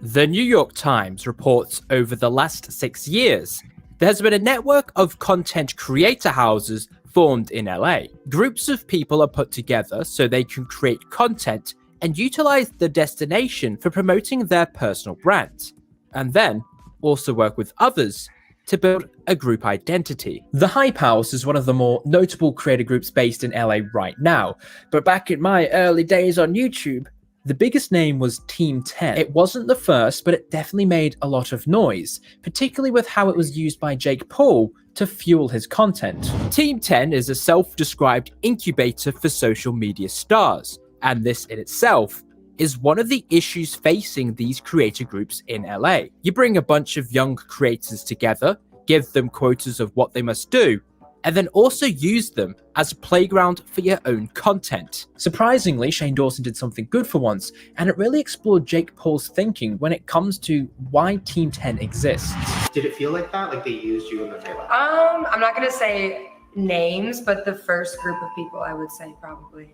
The New York Times reports over the last 6 years, there's been a network of content creator houses formed in LA. Groups of people are put together so they can create content and utilize the destination for promoting their personal brand, and then also work with others to build a group identity. The Hype House is one of the more notable creator groups based in LA right now, but back in my early days on YouTube, the biggest name was Team 10. It wasn't the first, but it definitely made a lot of noise, particularly with how it was used by Jake Paul to fuel his content. Team 10 is a self-described incubator for social media stars, and this in itself is one of the issues facing these creator groups in LA. You bring a bunch of young creators together, give them quotas of what they must do, and then also use them as a playground for your own content. Surprisingly, Shane Dawson did something good for once, and it really explored Jake Paul's thinking when it comes to why Team 10 exists. Did it feel like that? Like they used you in the favor? I'm not gonna say names, but the first group of people I would say probably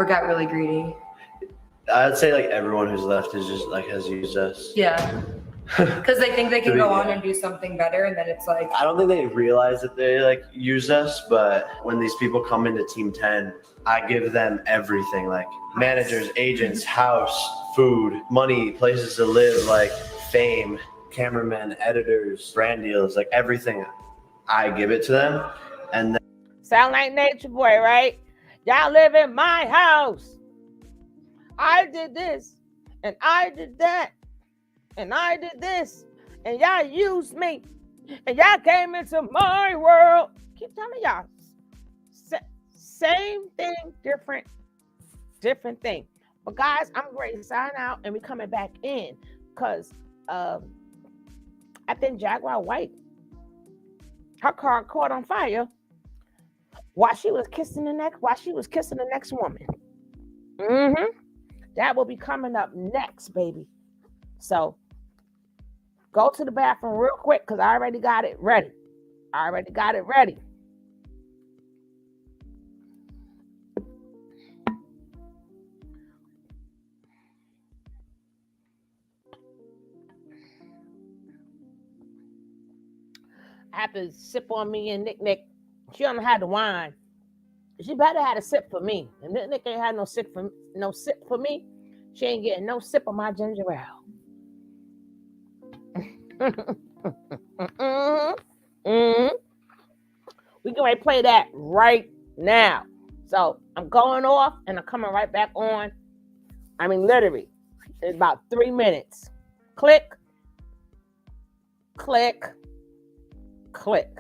got really greedy. I'd say everyone who's left is just has used us. Yeah. Because they think they can go on and do something better, and then it's I don't think they realize that they use us, but when these people come into Team 10, I give them everything, managers, agents, house, food, money, places to live, fame, cameramen, editors, brand deals, everything. I give it to them, and then sound like Nature Boy, right? Y'all live in my house. I did this, and I did that. And I did this, and y'all used me, and y'all came into my world. Keep telling y'all, same thing, different thing. But guys, I'm ready to sign out, and we coming back in because I think Jaguar White, her car caught on fire while she was kissing the next woman. That will be coming up next, baby. So Go to the bathroom real quick because I already got it ready. I already got it ready. I have to sip on me and Nick. She don't have the wine. She better have a sip for me. And Nick ain't had no sip for me. She ain't getting no sip of my ginger ale. We can ready to play that right now. So I'm going off and I'm coming right back on. I mean, literally, it's about 3 minutes. Click, click, click.